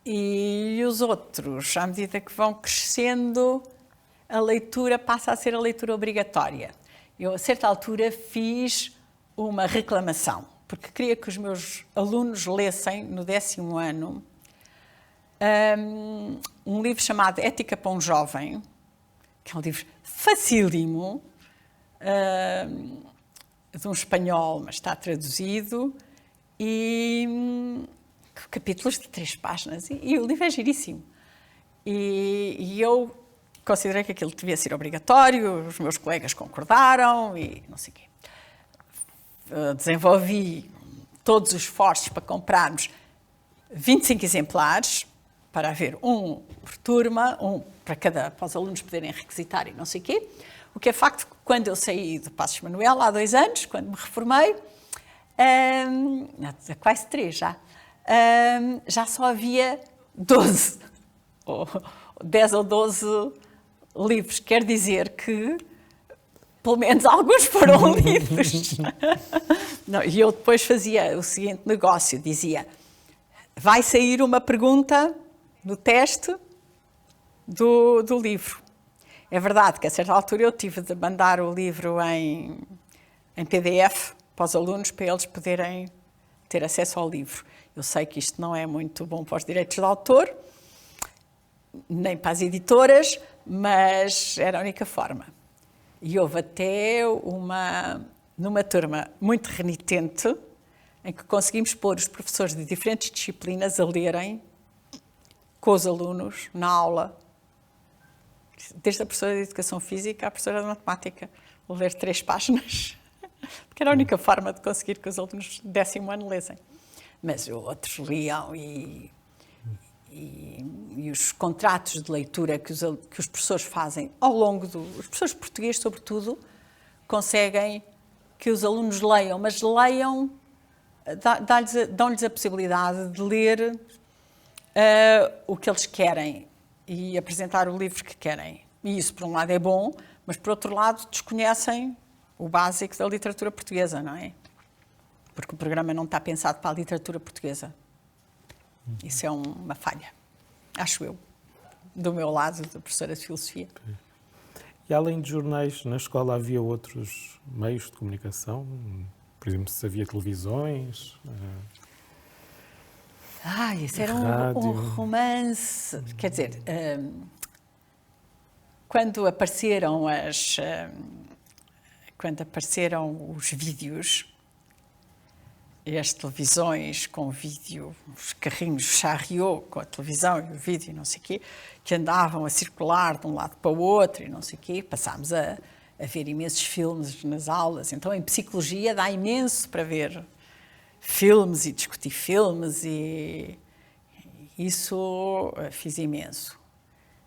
E os outros, à medida que vão crescendo, a leitura passa a ser a leitura obrigatória. Eu, a certa altura, fiz uma reclamação, porque queria que os meus alunos lessem, no 10º ano, um livro chamado Ética para um Jovem, que é um livro facílimo, de um espanhol, mas está traduzido, e capítulos de 3 páginas, e o livro é giríssimo. E eu considerei que aquilo devia ser obrigatório, os meus colegas concordaram, e não sei o quê. Desenvolvi todos os esforços para comprarmos 25 exemplares, para haver um por turma, para os alunos poderem requisitar e não sei o quê. O que é facto que quando eu saí do Passos Manuel, há 2 anos, quando me reformei, quase 3 já só havia 12, ou 10 ou 12 livros. Quer dizer que pelo menos alguns foram lidos. Não, e eu depois fazia o seguinte negócio, dizia, vai sair uma pergunta no teste do livro. É verdade que a certa altura eu tive de mandar o livro em PDF para os alunos, para eles poderem ter acesso ao livro. Eu sei que isto não é muito bom para os direitos de autor, nem para as editoras, mas era a única forma. E houve até numa turma muito renitente, em que conseguimos pôr os professores de diferentes disciplinas a lerem com os alunos, na aula, desde a professora de Educação Física à professora de Matemática, a ler 3 páginas, porque era a única forma de conseguir que os alunos do 10º ano lessem. Mas outros liam e os contratos de leitura que os professores fazem ao longo os professores portugueses, sobretudo, conseguem que os alunos leiam, mas leiam, dão-lhes a possibilidade de ler o que eles querem e apresentar o livro que querem. E isso, por um lado, é bom, mas, por outro lado, desconhecem o básico da literatura portuguesa, não é? Porque o programa não está pensado para a literatura portuguesa. Isso é uma falha, acho eu, do meu lado, da professora de Filosofia. E além de jornais, na escola havia outros meios de comunicação? Por exemplo, se havia televisões? Isso era um romance. Quer dizer, quando apareceram os vídeos, e as televisões com vídeo, os carrinhos Chariot com a televisão e o vídeo, não sei o quê, que andavam a circular de um lado para o outro e não sei o quê, passámos a ver imensos filmes nas aulas. Então, em psicologia dá imenso para ver filmes e discutir filmes, e isso fiz imenso.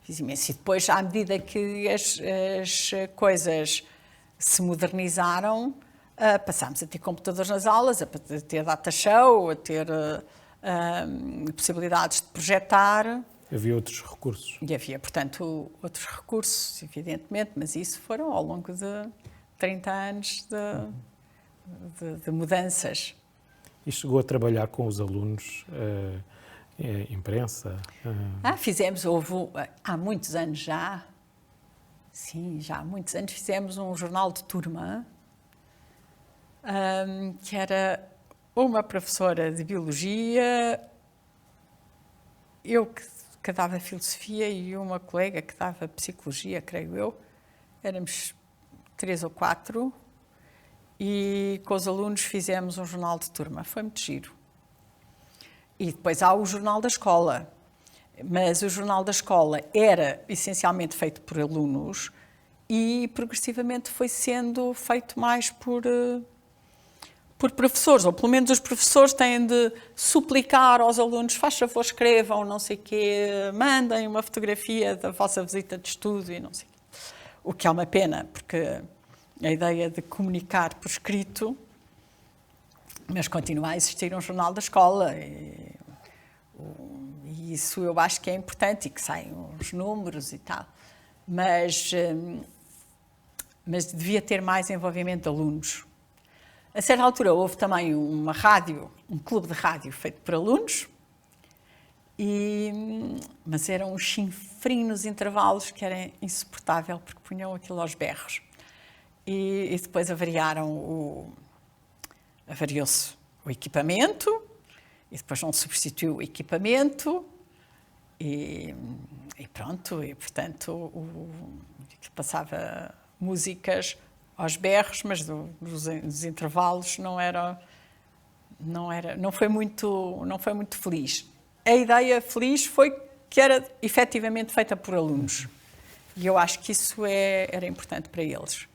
E depois, à medida que as coisas se modernizaram, passámos a ter computadores nas aulas, a ter data show, a ter possibilidades de projetar. Havia outros recursos. E havia, portanto, outros recursos, evidentemente, mas isso foram ao longo de 30 anos de mudanças. E chegou a trabalhar com os alunos imprensa? Há muitos anos já, sim, já há muitos anos fizemos um jornal de turma, que era uma professora de Biologia, eu que dava Filosofia e uma colega que dava Psicologia, creio eu. Éramos 3 ou 4 e com os alunos fizemos um jornal de turma. Foi muito giro. E depois há o jornal da escola. Mas o jornal da escola era essencialmente feito por alunos e progressivamente foi sendo feito mais por professores, ou pelo menos os professores têm de suplicar aos alunos, faz favor, escrevam, não sei o quê, mandem uma fotografia da vossa visita de estudo e não sei o quê. O que é uma pena, porque a ideia de comunicar por escrito, mas continua a existir um jornal da escola e isso eu acho que é importante e que saem os números e tal, mas devia ter mais envolvimento de alunos. A certa altura houve também uma rádio, um clube de rádio feito por alunos, mas eram uns chinfrim nos intervalos que era insuportável porque punham aquilo aos berros. E depois avariou-se o equipamento e depois não substituiu o equipamento e pronto, e portanto passava músicas aos berros, mas nos intervalos não foi muito feliz. A ideia feliz foi que era efetivamente feita por alunos. E eu acho que isso era importante para eles.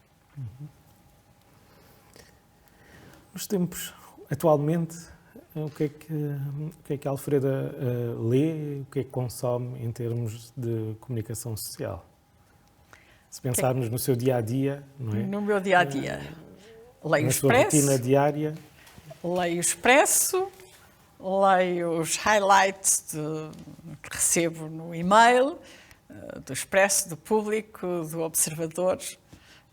Nos tempos, atualmente, o que é que a Alfreda lê, o que é que consome em termos de comunicação social? Se pensarmos no seu dia-a-dia, não é? No meu dia-a-dia, leio o Expresso. Na sua rotina diária? Leio o Expresso, leio os highlights que recebo no e-mail, do Expresso, do Público, do Observador,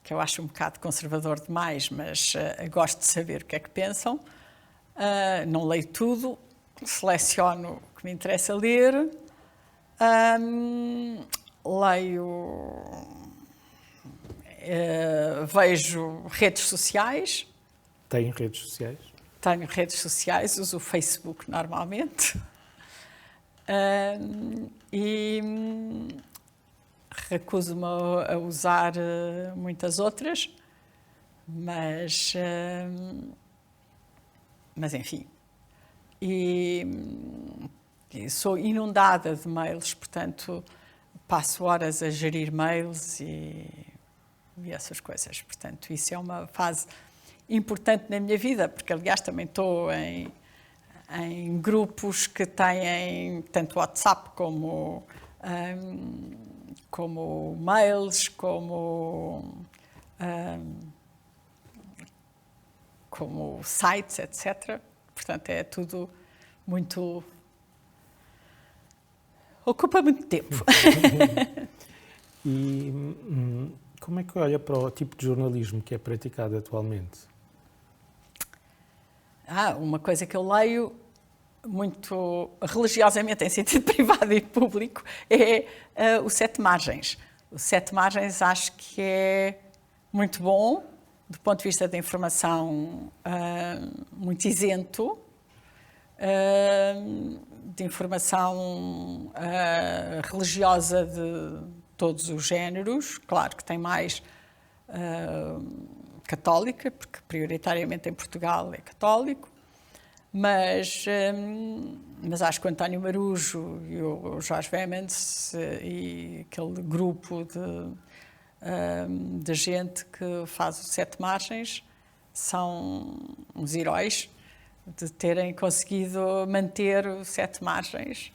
que eu acho um bocado conservador demais, mas gosto de saber o que é que pensam. Não leio tudo, seleciono o que me interessa ler. Vejo redes sociais. Tem redes sociais? Tenho redes sociais, uso o Facebook normalmente. E recuso-me a usar muitas outras, mas enfim. E sou inundada de mails, portanto, passo horas a gerir mails e essas coisas. Portanto, isso é uma fase importante na minha vida, porque, aliás, também estou em grupos que têm tanto WhatsApp como mails, como sites, etc. Portanto, é tudo muito... ocupa muito tempo. E como é que olha para o tipo de jornalismo que é praticado atualmente? Uma coisa que eu leio muito religiosamente, em sentido privado e público, é o Sete Margens. O Sete Margens acho que é muito bom, do ponto de vista da informação, muito isento, de informação religiosa de todos os géneros. Claro que tem mais católica, porque prioritariamente em Portugal é católico, mas acho que o António Marujo e o Jorge Vemans e aquele grupo de gente que faz o Sete Margens são uns heróis de terem conseguido manter o Sete Margens.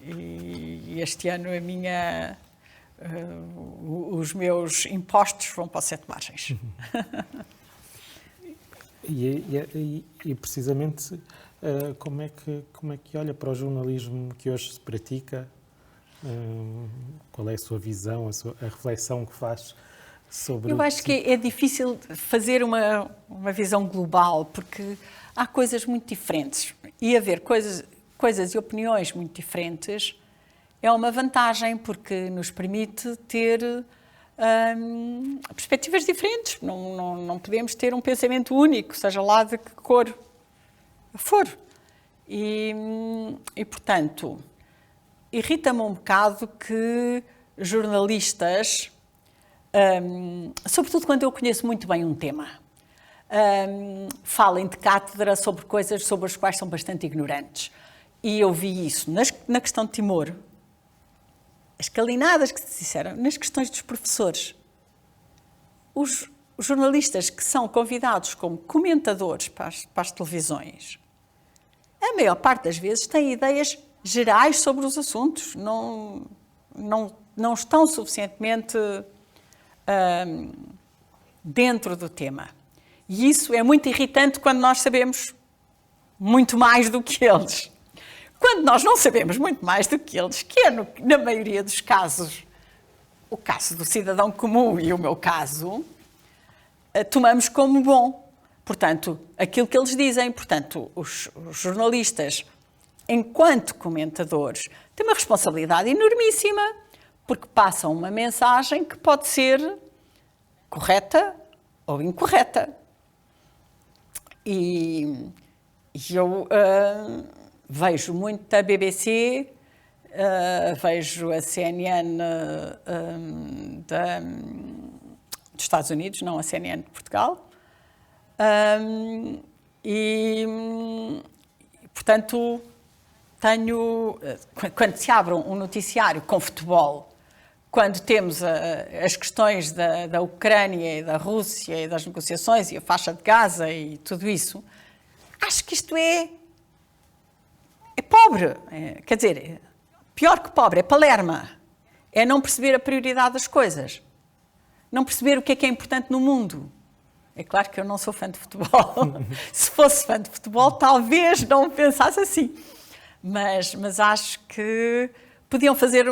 E este ano os meus impostos vão para o Sete Margens. E precisamente como é que olha para o jornalismo que hoje se pratica? Qual é a sua visão, a reflexão que faz sobre... Eu acho que é difícil fazer uma visão global, porque há coisas muito diferentes. E haver coisas coisas e opiniões muito diferentes é uma vantagem, porque nos permite ter perspectivas diferentes. Não podemos ter um pensamento único, seja lá de que cor for. E portanto, irrita-me um bocado que jornalistas, sobretudo quando eu conheço muito bem um tema, falem de cátedra sobre coisas sobre as quais são bastante ignorantes. E eu vi isso na questão de Timor, as calinadas que se disseram, nas questões dos professores. Os jornalistas que são convidados como comentadores para as televisões, a maior parte das vezes têm ideias gerais sobre os assuntos, não estão suficientemente dentro do tema. E isso é muito irritante quando nós sabemos muito mais do que eles. Quando nós não sabemos muito mais do que eles, que é, na maioria dos casos, o caso do cidadão comum e o meu caso, tomamos como bom. Portanto, aquilo que eles dizem, portanto, os jornalistas, enquanto comentadores, têm uma responsabilidade enormíssima, porque passam uma mensagem que pode ser correta ou incorreta. E eu vejo muito a BBC, vejo a CNN dos Estados Unidos, não a CNN de Portugal, portanto, quando se abre um noticiário com futebol, quando temos as questões da Ucrânia e da Rússia e das negociações e a faixa de Gaza e tudo isso, acho que isto é pobre. Quer dizer, pior que pobre, é palerma. É não perceber a prioridade das coisas. Não perceber o que é importante no mundo. É claro que eu não sou fã de futebol. Se fosse fã de futebol, talvez não pensasse assim. Mas acho que podiam fazer...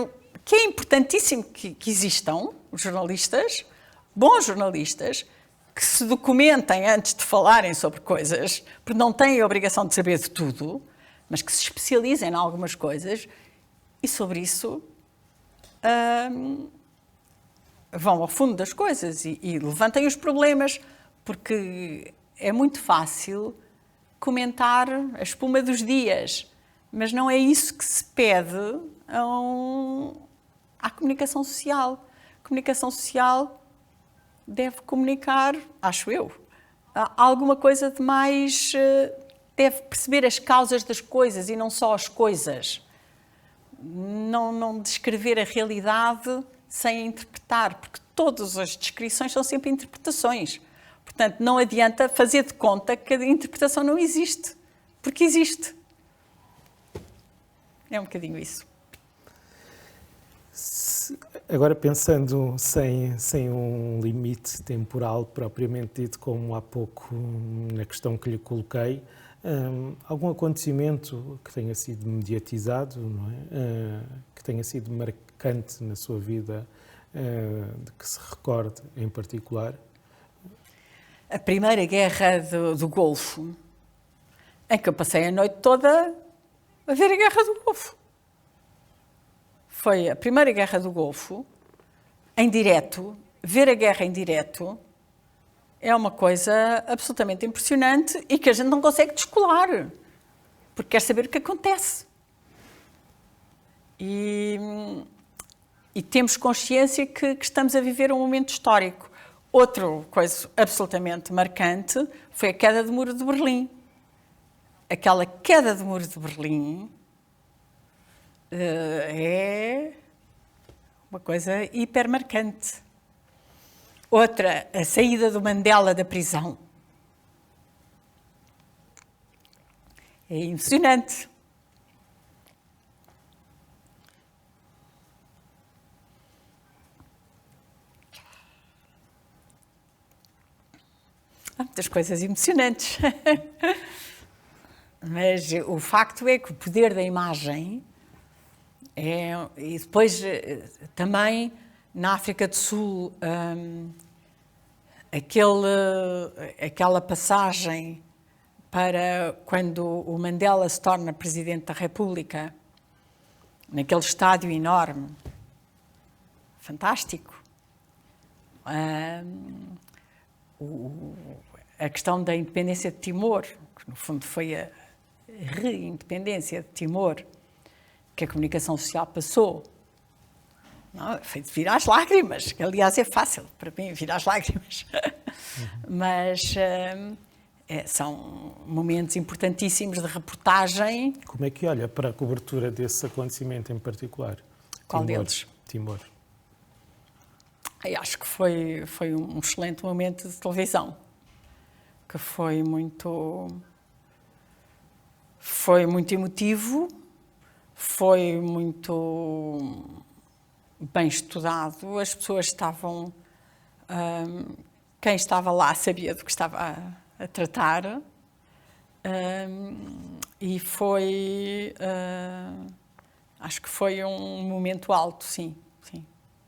que é importantíssimo que existam jornalistas, bons jornalistas, que se documentem antes de falarem sobre coisas, porque não têm a obrigação de saber de tudo, mas que se especializem em algumas coisas e sobre isso vão ao fundo das coisas e levantem os problemas, porque é muito fácil comentar a espuma dos dias, mas não é isso que se pede à comunicação social. A comunicação social deve comunicar, acho eu, alguma coisa de mais... deve perceber as causas das coisas e não só as coisas. Não descrever a realidade sem interpretar, porque todas as descrições são sempre interpretações. Portanto, não adianta fazer de conta que a interpretação não existe, porque existe. É um bocadinho isso. Agora, pensando sem um limite temporal propriamente dito, como há pouco na questão que lhe coloquei, algum acontecimento que tenha sido mediatizado, não é? Que tenha sido marcante na sua vida, de que se recorde em particular? A primeira guerra do Golfo, em que eu passei a noite toda a ver a guerra do Golfo. Foi a primeira guerra do Golfo, em direto. Ver a guerra em direto é uma coisa absolutamente impressionante e que a gente não consegue descolar, porque quer saber o que acontece. E temos consciência que estamos a viver um momento histórico. Outra coisa absolutamente marcante foi a queda do Muro de Berlim. Aquela queda do Muro de Berlim é uma coisa hiper marcante. Outra, a saída do Mandela da prisão. É emocionante. Há muitas coisas emocionantes. Mas o facto é que o poder da imagem e depois também na África do Sul aquela passagem para quando o Mandela se torna Presidente da República, naquele estádio enorme, fantástico. A questão da independência de Timor, que no fundo foi a reindependência de Timor, que a comunicação social passou. Não, foi de vir às lágrimas, que aliás é fácil para mim vir às lágrimas. Mas são momentos importantíssimos de reportagem. Como é que olha para a cobertura desse acontecimento em particular? Qual deles? Timor. Eu acho que foi um excelente momento de televisão, que foi muito emotivo, foi muito bem estudado, as pessoas estavam... quem estava lá sabia do que estava a tratar, e acho que foi um momento alto, sim,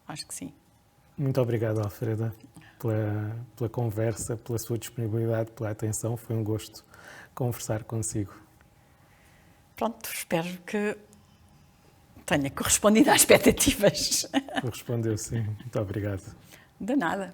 acho que sim. Muito obrigado, Alfreda, pela conversa, pela sua disponibilidade, pela atenção. Foi um gosto conversar consigo. Pronto, espero que tenha correspondido às expectativas. Correspondeu, sim. Muito obrigado. De nada.